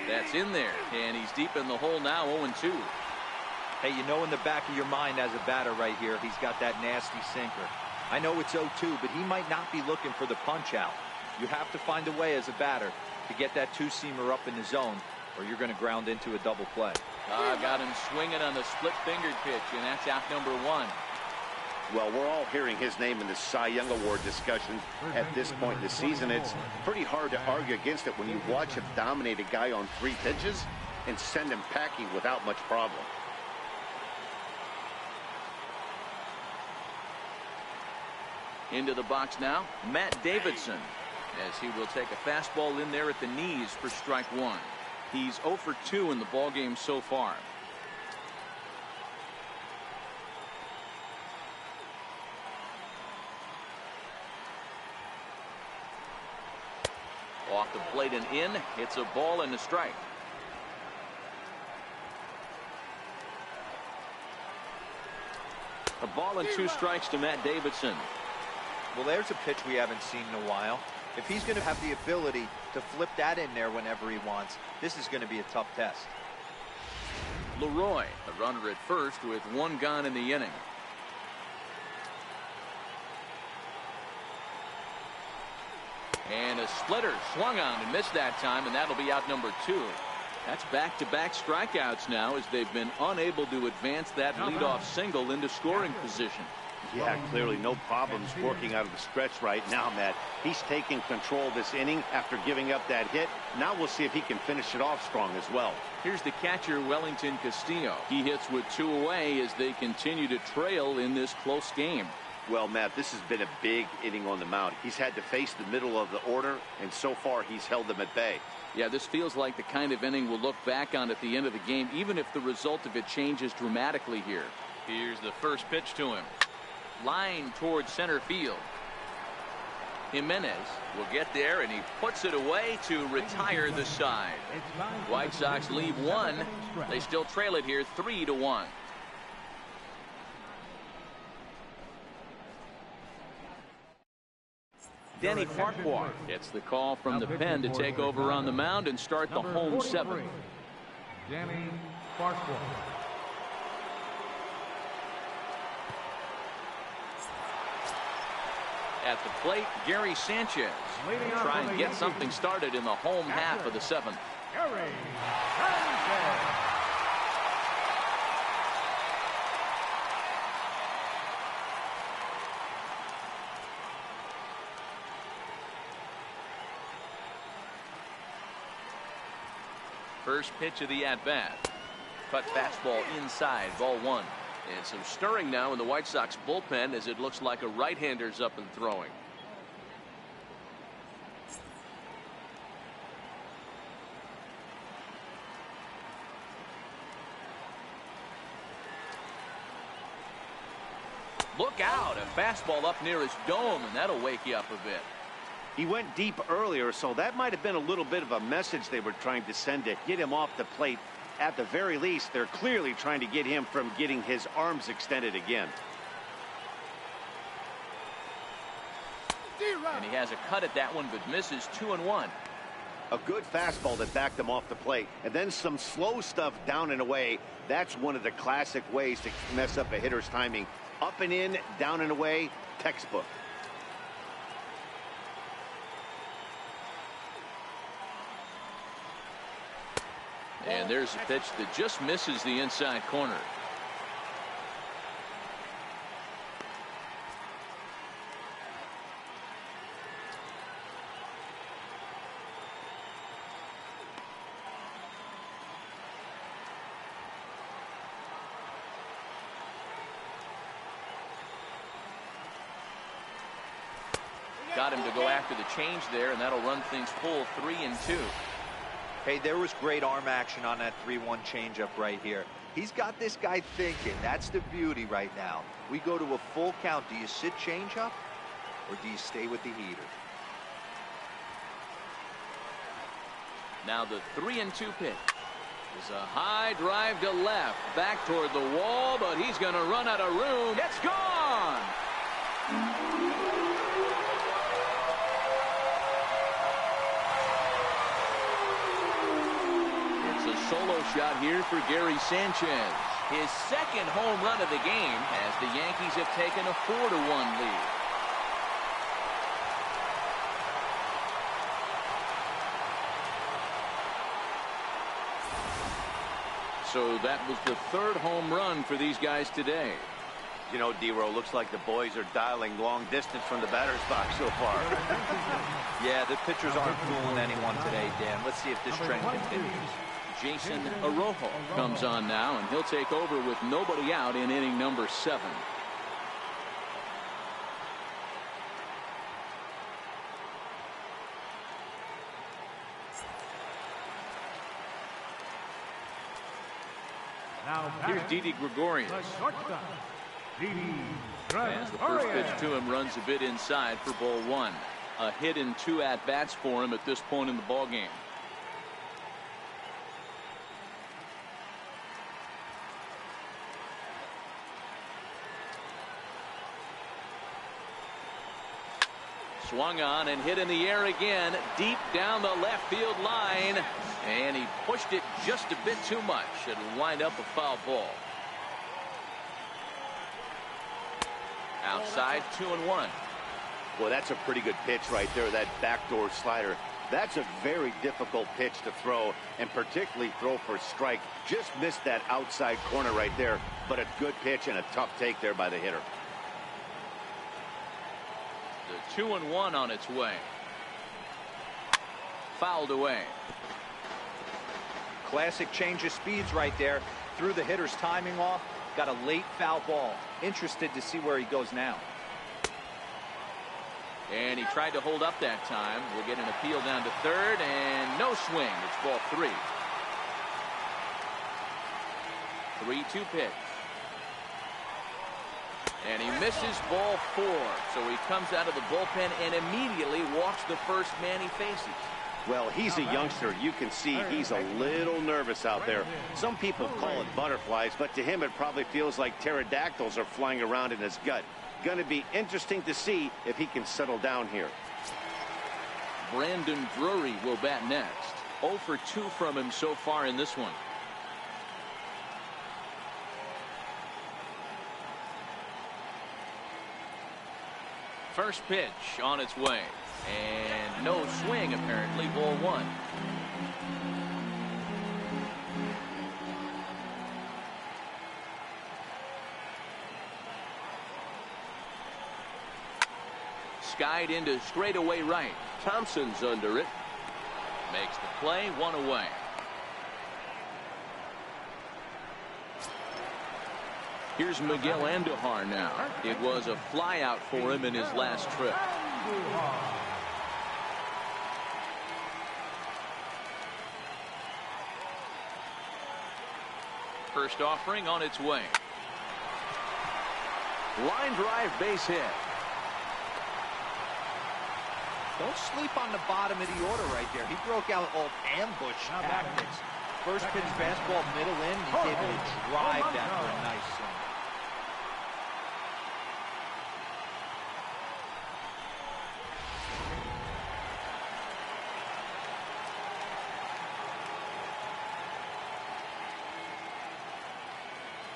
That's in there. And he's deep in the hole now, 0-2. Hey, you know in the back of your mind as a batter right here, he's got that nasty sinker. I know it's 0-2, but he might not be looking for the punch out. You have to find a way as a batter to get that 2-seamer up in the zone, or you're going to ground into a double play. Got him swinging on the split-fingered pitch, and that's out number 1. Well, we're all hearing his name in the Cy Young Award discussion at this point in the season. It's pretty hard to argue against it when you watch him dominate a guy on 3 pitches and send him packing without much problem. Into the box now, Matt Davidson, as he will take a fastball in there at the knees for strike 1. He's 0 for 2 in the ballgame so far. Off the plate and in. It's a ball and a strike. A ball and 2 strikes to Matt Davidson. Well, there's a pitch we haven't seen in a while. If he's going to have the ability to flip that in there whenever he wants, this is going to be a tough test. Leroy, a runner at first with one gone in the inning. And a splitter swung on and missed that time, and that'll be out number 2. That's back-to-back strikeouts now as they've been unable to advance that leadoff single into scoring position. Yeah, clearly no problems working out of the stretch right now, Matt. He's taking control this inning after giving up that hit. Now we'll see if he can finish it off strong as well. Here's the catcher, Wellington Castillo. He hits with 2 away as they continue to trail in this close game. Well, Matt, this has been a big inning on the mound. He's had to face the middle of the order, and so far he's held them at bay. Yeah, this feels like the kind of inning we'll look back on at the end of the game, even if the result of it changes dramatically here. Here's the first pitch to him. Line towards center field. Jimenez will get there, and he puts it away to retire the side. White Sox leave 1. They still trail it here 3-1. Danny Farquhar gets the call from the pen to take over on the mound and start the home 7th. Danny Farquhar. At the plate, Gary Sanchez. Try and get something started in the home half of the 7th. Gary Sanchez. First pitch of the at-bat. Cut fastball inside, ball 1. And some stirring now in the White Sox bullpen as it looks like a right-hander's up and throwing. Look out, a fastball up near his dome, and that'll wake you up a bit. He went deep earlier, so that might have been a little bit of a message they were trying to send to get him off the plate. At the very least, they're clearly trying to get him from getting his arms extended again. And he has a cut at that one, but misses 2-1. A good fastball that backed him off the plate, and then some slow stuff down and away. That's one of the classic ways to mess up a hitter's timing. Up and in, down and away, textbook. And there's a pitch that just misses the inside corner. Got him to go after the change there, and that'll run things full 3-2. Hey, there was great arm action on that 3-1 changeup right here. He's got this guy thinking. That's the beauty right now. We go to a full count. Do you sit changeup, or do you stay with the heater? Now the 3-2 pitch is a high drive to left, back toward the wall, but he's going to run out of room. It's gone. Solo shot here for Gary Sanchez. His second home run of the game as the Yankees have taken a 4-1 lead. So that was the 3rd home run for these guys today. You know, D-Row, looks like the boys are dialing long distance from the batter's box so far. Yeah, the pitchers aren't fooling anyone today, Dan. Let's see if this trend continues. Jason Arrojo comes on now, and he'll take over with nobody out in inning number 7. Now Here's Didi Gregorius. As the first pitch to him runs a bit inside for ball 1. A hit and 2 at-bats for him at this point in the ballgame. Swung on and hit in the air again, deep down the left field line, and he pushed it just a bit too much. It'll wind up a foul ball. Outside, 2-1. Well, that's a pretty good pitch right there, that backdoor slider. That's a very difficult pitch to throw, and particularly throw for a strike. Just missed that outside corner right there, but a good pitch and a tough take there by the hitter. The 2-1 on its way. Fouled away. Classic change of speeds right there. Threw the hitter's timing off. Got a late foul ball. Interested to see where he goes now. And he tried to hold up that time. We'll get an appeal down to third, and no swing. It's ball 3. 3-2 pitch. And he misses ball 4. So he comes out of the bullpen and immediately walks the first man he faces. Well, he's a youngster. You can see he's a little nervous out there. Some people call it butterflies, but to him it probably feels like pterodactyls are flying around in his gut. Going to be interesting to see if he can settle down here. Brandon Drury will bat next. 0 for 2 from him so far in this one. First pitch on its way. And no swing, apparently. Ball 1. Skied into straightaway right. Thompson's under it. Makes the play, 1 away. Here's Miguel Andujar now. It was a flyout for him in his last trip. First offering on its way. Line drive, base hit. Don't sleep on the bottom of the order right there. He broke out all ambush tactics. First pitch fastball, middle in. He's able to drive that for a nice swing.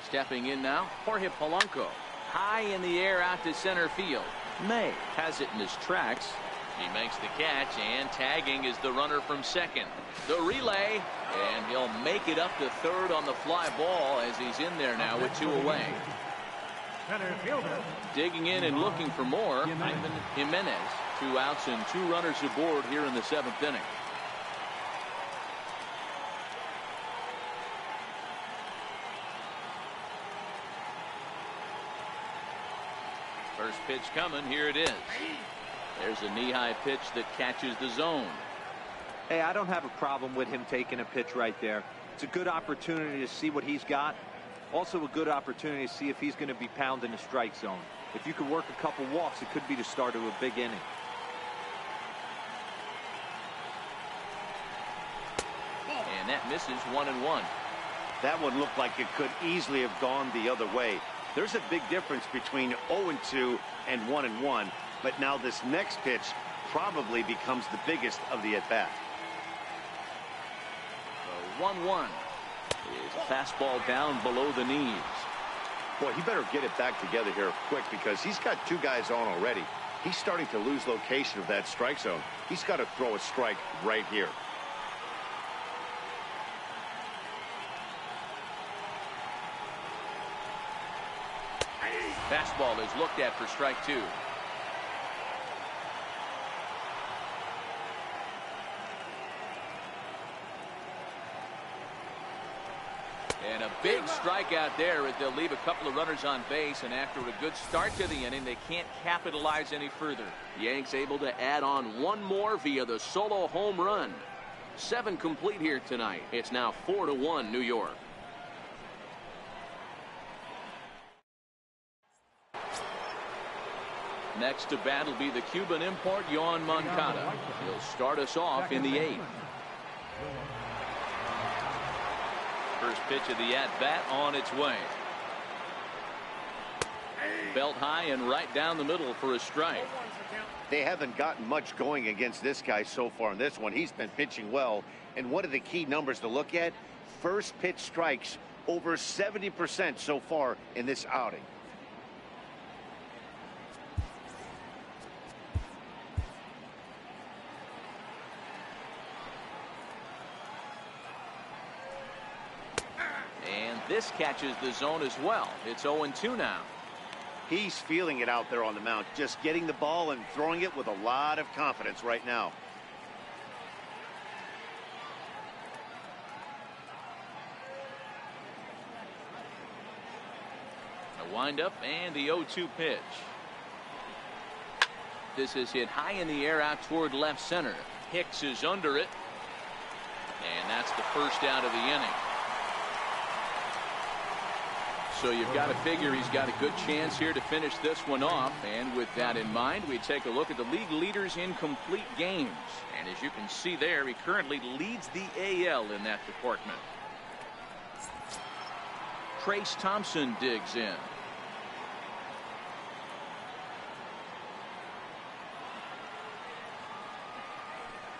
Stepping in now, Jorge Polanco. High in the air out to center field. May has it in his tracks. He makes the catch, and tagging is the runner from second. The relay, and he'll make it up to third on the fly ball as he's in there now with 2 away. Center fielder. Digging in and looking for more. Jimenez. 2 outs and 2 runners aboard here in the 7th inning. First pitch coming. Here it is. There's a knee-high pitch that catches the zone. Hey, I don't have a problem with him taking a pitch right there. It's a good opportunity to see what he's got. Also a good opportunity to see if he's going to be pounding the strike zone. If you could work a couple walks, it could be the start of a big inning. And that misses 1-1. That one looked like it could easily have gone the other way. There's a big difference between 0-2 and 1-1. But now this next pitch probably becomes the biggest of the at-bat. The 1-1 is a fastball down below the knees. Boy, he better get it back together here quick because he's got 2 guys on already. He's starting to lose location of that strike zone. He's got to throw a strike right here. Fastball is looked at for strike 2. And a big strikeout there as they'll leave a couple of runners on base, and after a good start to the inning, they can't capitalize any further. Yanks able to add on 1 more via the solo home run. 7 complete here tonight. It's now 4-1 New York. Next to bat will be the Cuban import, Yoan Moncada. He'll start us off in the 8th. First pitch of the at-bat on its way. Belt high and right down the middle for a strike. They haven't gotten much going against this guy so far in this one. He's been pitching well. And one of the key numbers to look at, first pitch strikes over 70% so far in this outing. And this catches the zone as well. It's 0-2 now. He's feeling it out there on the mound, just getting the ball and throwing it with a lot of confidence right now. A windup and the 0-2 pitch. This is hit high in the air out toward left center. Hicks is under it. And that's the first out of the inning. So you've got to figure he's got a good chance here to finish this one off. And with that in mind, we take a look at the league leaders in complete games. And as you can see there, he currently leads the AL in that department. Trace Thompson digs in.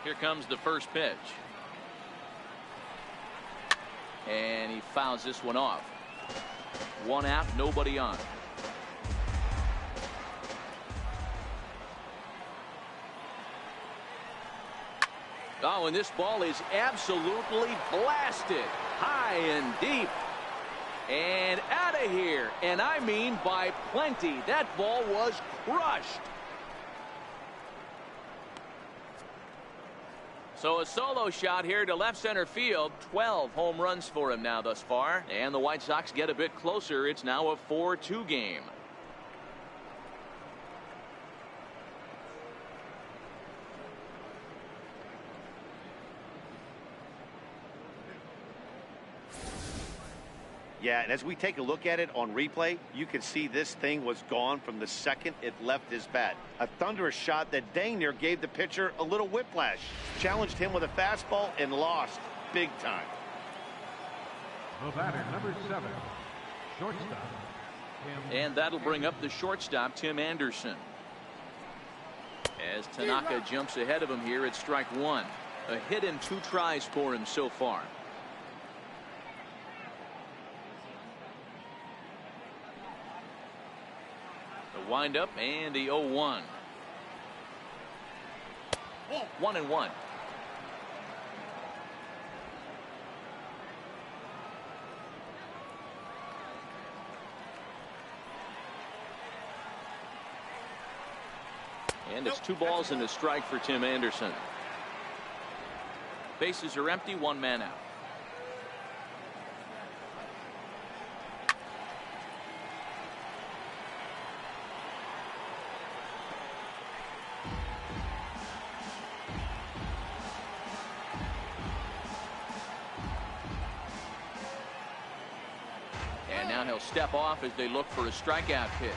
Here comes the first pitch. And he fouls this one off. One out, nobody on. Oh, and this ball is absolutely blasted. High and deep. And out of here. And I mean by plenty. That ball was crushed. So a solo shot here to left center field. 12 home runs for him now thus far. And the White Sox get a bit closer. It's now a 4-2 game. Yeah, and as we take a look at it on replay, you can see this thing was gone from the second it left his bat. A thunderous shot that dang near gave the pitcher a little whiplash. Challenged him with a fastball and lost big time. The batter, number 7, shortstop. And that'll bring up the shortstop, Tim Anderson. As Tanaka jumps ahead of him here at strike one. A hit and 2 tries for him so far. The windup and the 0-1. 1-1. And it's 2 balls and a strike for Tim Anderson. Bases are empty, 1 man out. And now he'll step off as they look for a strikeout pitch.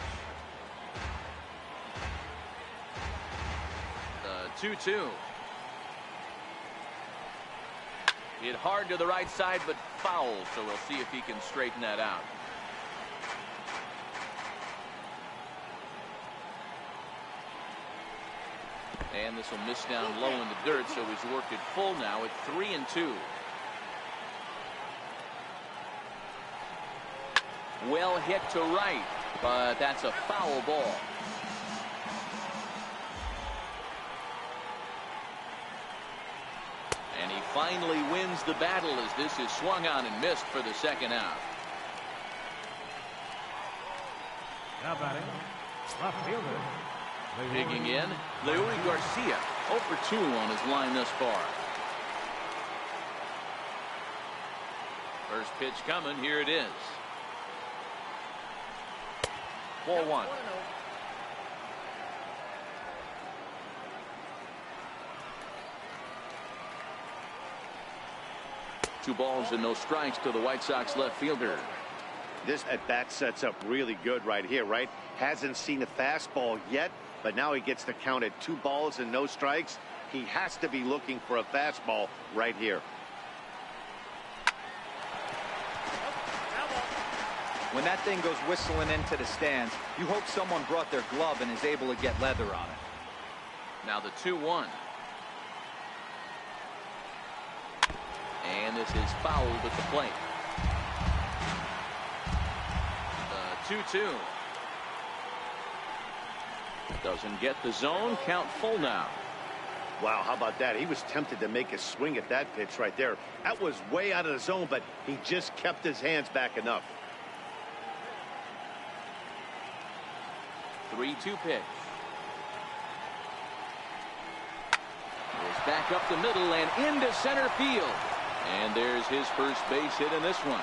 The 2-2. Hit hard to the right side, but foul, so we'll see if he can straighten that out. And this will miss down low in the dirt, so he's worked it full now at 3-2. Well hit to right, but that's a foul ball. And he finally wins the battle as this is swung on and missed for the second out. Now batting, left fielder. Digging in, Leury Garcia, 0 for 2 on his line thus far. First pitch coming, here it is. 4-1. 2 balls and no strikes to the White Sox left fielder. This at-bat sets up really good right here, right? Hasn't seen a fastball yet, but now he gets the count at 2 balls and no strikes. He has to be looking for a fastball right here. When that thing goes whistling into the stands, you hope someone brought their glove and is able to get leather on it. Now the 2-1. And this is fouled at the plate. The 2-2. Doesn't get the zone. Count full now. Wow, how about that? He was tempted to make a swing at that pitch right there. That was way out of the zone, but he just kept his hands back enough. 3-2 pitch. Goes back up the middle and into center field. And there's his first base hit in this one.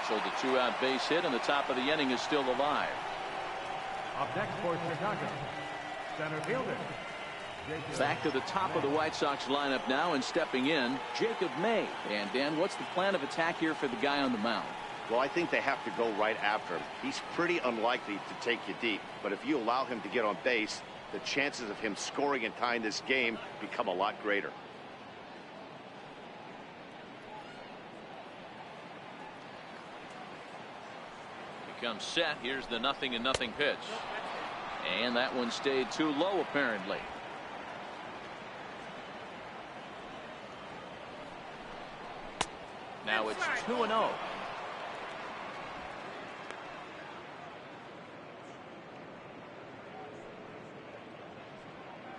So the 2-out base hit, and the top of the inning is still alive. Up next for Chicago, center fielder. Back to the top of the White Sox lineup now, and stepping in, Jacob May. And Dan, what's the plan of attack here for the guy on the mound? Well, I think they have to go right after him. He's pretty unlikely to take you deep, but if you allow him to get on base, the chances of him scoring and tying this game become a lot greater. Becomes set. Here's the 0-0 pitch. And that one stayed too low, apparently. Now it's 2-0.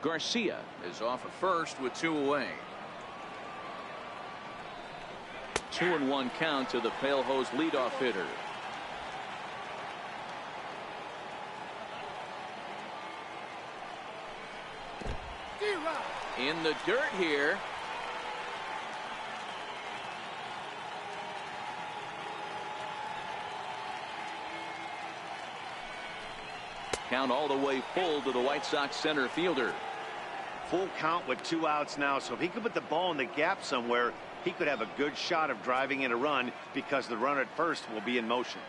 Garcia is off at first with 2 away. 2-1 count to the Pale Hose leadoff hitter. In the dirt here. Count all the way full to the White Sox center fielder. Full count with 2 outs now, so if he could put the ball in the gap somewhere, he could have a good shot of driving in a run because the runner at first will be in motion.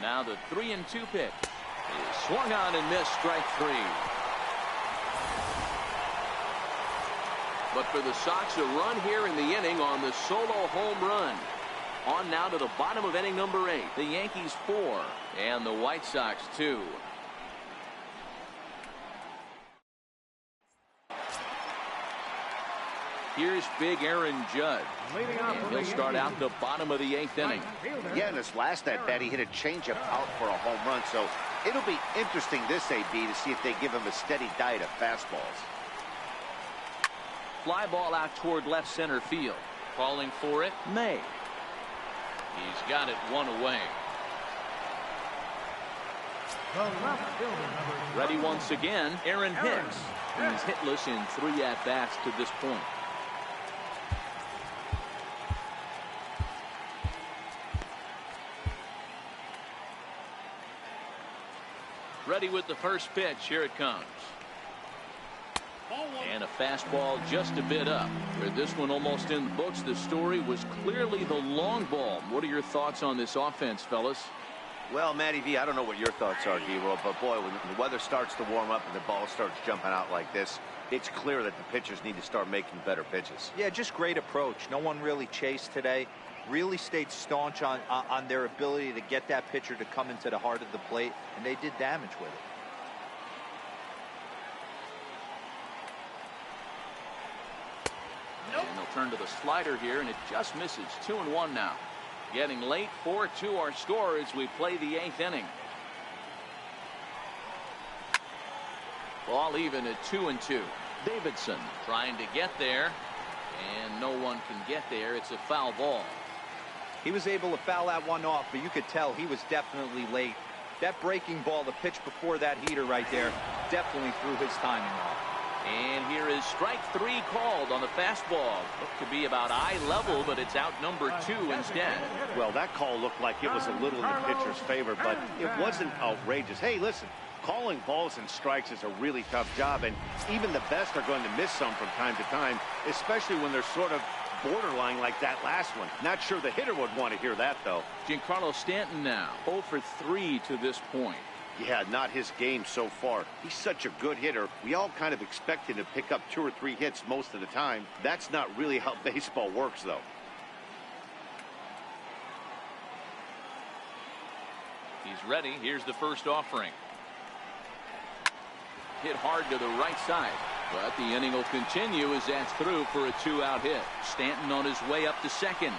Now the 3-2 pitch. He swung on and missed, strike 3. But for the Sox, a run here in the inning on the solo home run. On now to the bottom of inning number 8. The Yankees 4 and the White Sox 2. Here's big Aaron Judge. And he'll start out the bottom of the 8th inning. Yeah, in this last at bat, he hit a changeup out for a home run. So it'll be interesting this AB to see if they give him a steady diet of fastballs. Fly ball out toward left center field. Calling for it, May. He's got it 1 away. The left fielder, number Ready once again, Aaron Hicks. He's hitless in 3 at-bats to this point. Ready with the first pitch. Here it comes. And a fastball just a bit up. Where this one almost in the books, the story was clearly the long ball. What are your thoughts on this offense, fellas? Well, Matty V, I don't know what your thoughts are, D-Roll, but boy, when the weather starts to warm up and the ball starts jumping out like this, it's clear that the pitchers need to start making better pitches. Yeah, just great approach. No one really chased today. Really stayed staunch on their ability to get that pitcher to come into the heart of the plate, and they did damage with it. And they'll turn to the slider here, and it just misses. 2-1 now. Getting late, 4-2 our score as we play the 8th inning. Ball even at 2-2. Davidson trying to get there, and no one can get there. It's a foul ball. He was able to foul that one off, but you could tell he was definitely late. That breaking ball, the pitch before that heater right there, definitely threw his timing off. And here is strike 3 called on the fastball. Looked to be about eye level, but it's out number 2 instead. Well, that call looked like it was a little in the pitcher's favor, but it wasn't outrageous. Hey, listen, calling balls and strikes is a really tough job, and even the best are going to miss some from time to time, especially when they're sort of borderline like that last one. Not sure the hitter would want to hear that, though. Giancarlo Stanton now 0 for 3 to this point. Yeah, not his game so far. He's such a good hitter. We all kind of expect him to pick up 2 or 3 hits most of the time. That's not really how baseball works, though. He's ready. Here's the first offering. Hit hard to the right side. But the inning will continue as that's through for a 2-out hit. Stanton on his way up to second.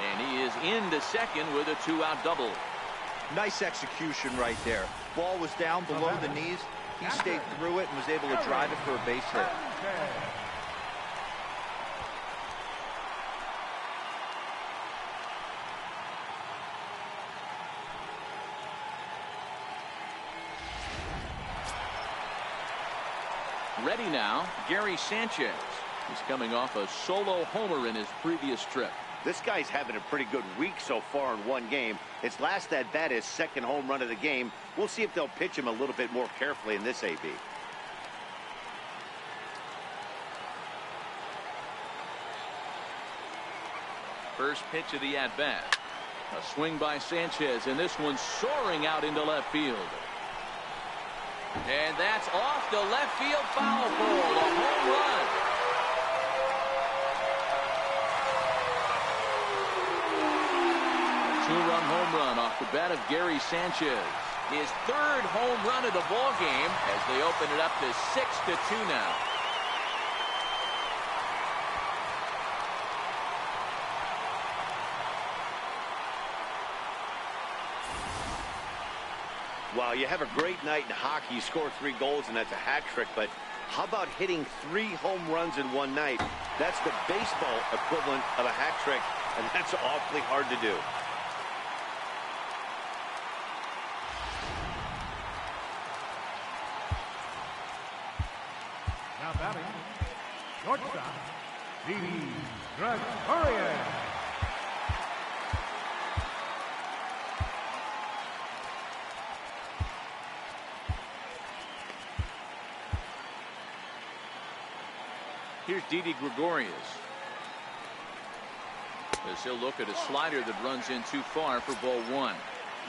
And he is into second with a 2-out double. Nice execution right there. Ball was down below the knees. He stayed through it and was able to drive it for a base hit. Ready now, Gary Sanchez. He's coming off a solo homer in his previous trip. This guy's having a pretty good week so far in one game. His last at bat, his second home run of the game. We'll see if they'll pitch him a little bit more carefully in this AB. First pitch of the at-bat. A swing by Sanchez, and this one's soaring out into left field. And that's off the left field foul pole, a home run. A 2-run home run off the bat of Gary Sanchez. His 3rd home run of the ball game as they open it up to 6-2 now. Wow, you have a great night in hockey. You score 3 goals, and that's a hat trick. But how about hitting 3 home runs in one night? That's the baseball equivalent of a hat trick, and that's awfully hard to do. Now batting, shortstop, Gregorius. Here's Didi Gregorius. As he'll look at a slider that runs in too far for ball 1.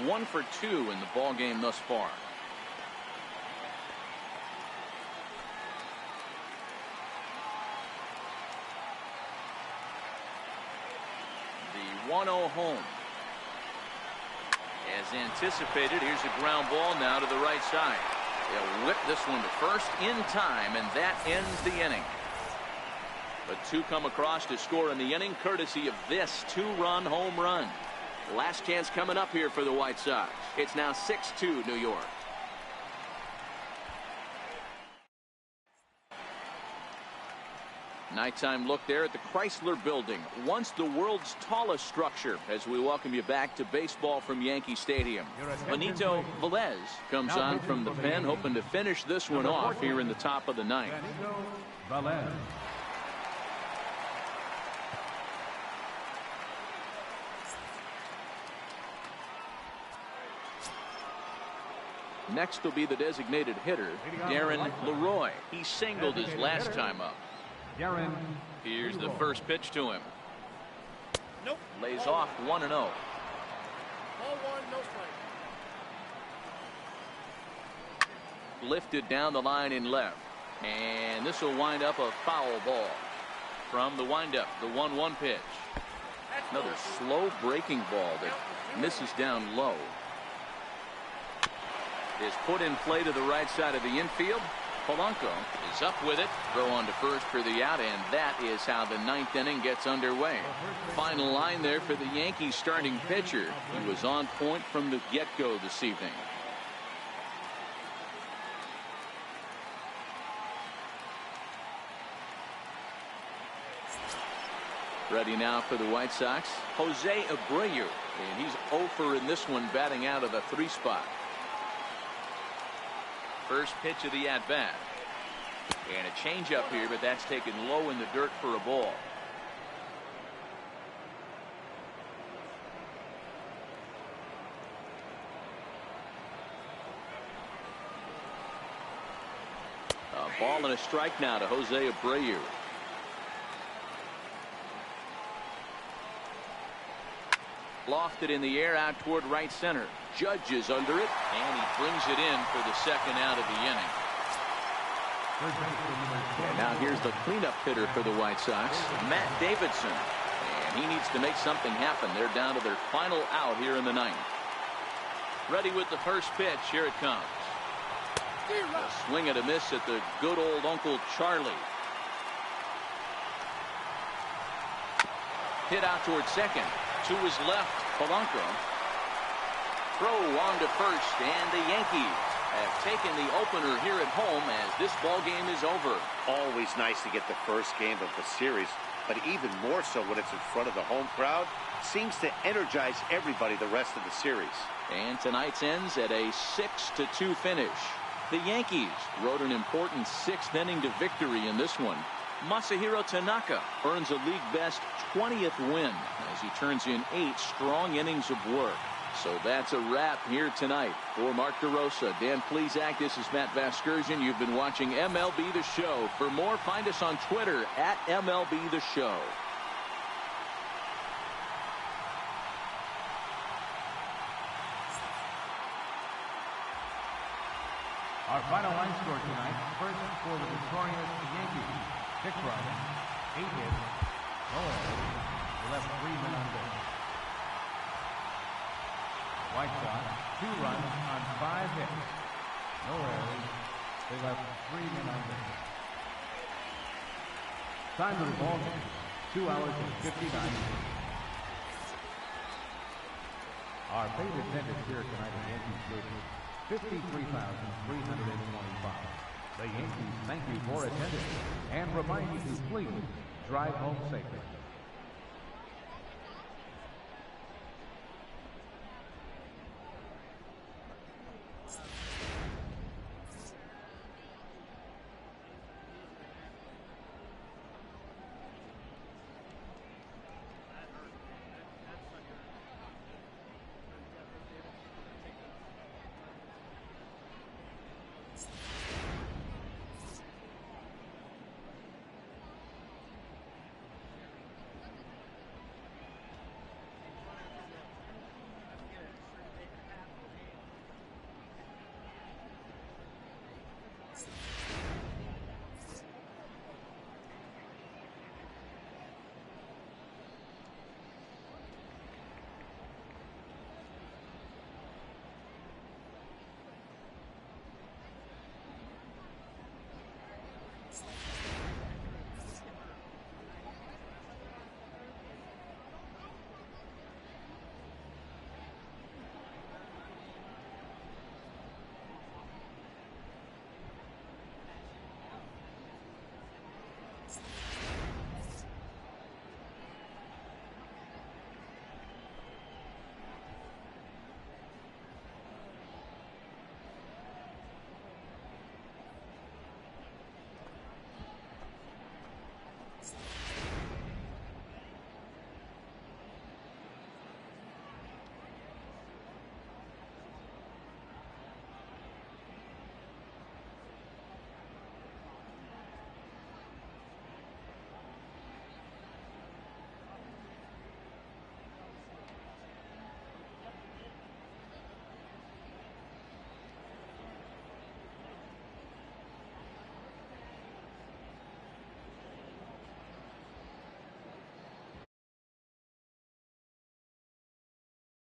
1 for 2 in the ball game thus far. The 1-0 home. As anticipated, here's a ground ball now to the right side. They'll whip this one to first in time, and that ends the inning. But 2 come across to score in the inning, courtesy of this 2-run home run. Last chance coming up here for the White Sox. It's now 6-2 New York. Nighttime look there at the Chrysler Building, once the world's tallest structure, as we welcome you back to baseball from Yankee Stadium. Benito Velez comes on from the pen, hoping to finish this one off here in the top of the 9th. Velez. Next will be the designated hitter, Darren Leroy. He singled his last time up. Here's the first pitch to him. Nope. Lays off 1-0. Ball 1, no strike. Lifted down the line in left. And this will wind up a foul ball. From the windup, the 1-1 pitch. Another slow breaking ball that misses down low. Is put in play to the right side of the infield. Polanco is up with it. Throw on to first for the out, and that is how the 9th inning gets underway. Final line there for the Yankees starting pitcher. He was on point from the get-go this evening. Ready now for the White Sox, Jose Abreu, and he's 0 in this one, batting out of the 3 spot. First pitch of the at-bat. And a changeup here, but that's taken low in the dirt for a ball. A ball and a strike now to Jose Abreu. Lofted in the air out toward right center. Judge is under it, and he brings it in for the second out of the inning. And now here's the cleanup hitter for the White Sox, Matt Davidson. And he needs to make something happen. They're down to their final out here in the ninth. Ready with the first pitch. Here it comes. A swing and a miss at the good old Uncle Charlie. Hit out toward second. To his left, Polanco. Throw on to first, and the Yankees have taken the opener here at home as this ball game is over. Always nice to get the first game of the series, but even more so when it's in front of the home crowd. Seems to energize everybody the rest of the series. And tonight's ends at a 6-2 finish. The Yankees rode an important sixth inning to victory in this one. Masahiro Tanaka earns a league-best 20th win as he turns in 8 strong innings of work. So that's a wrap here tonight. For Mark DeRosa, Dan Plesac, this is Matt Vasgersian. You've been watching MLB The Show. For more, find us on Twitter at MLB The Show. Our final line score tonight, first for the victorious Yankees, 6 runs, 8 hits, no errors, left 3 men on base. White Sox, 2 runs on 5 hits, no errors, they left 3 men on base. Time of the ball game, 2 hours and 59 minutes. Our base attendance here tonight at Yankee Stadium, 53,325. The Yankees thank you for attending and remind you to please drive home safely.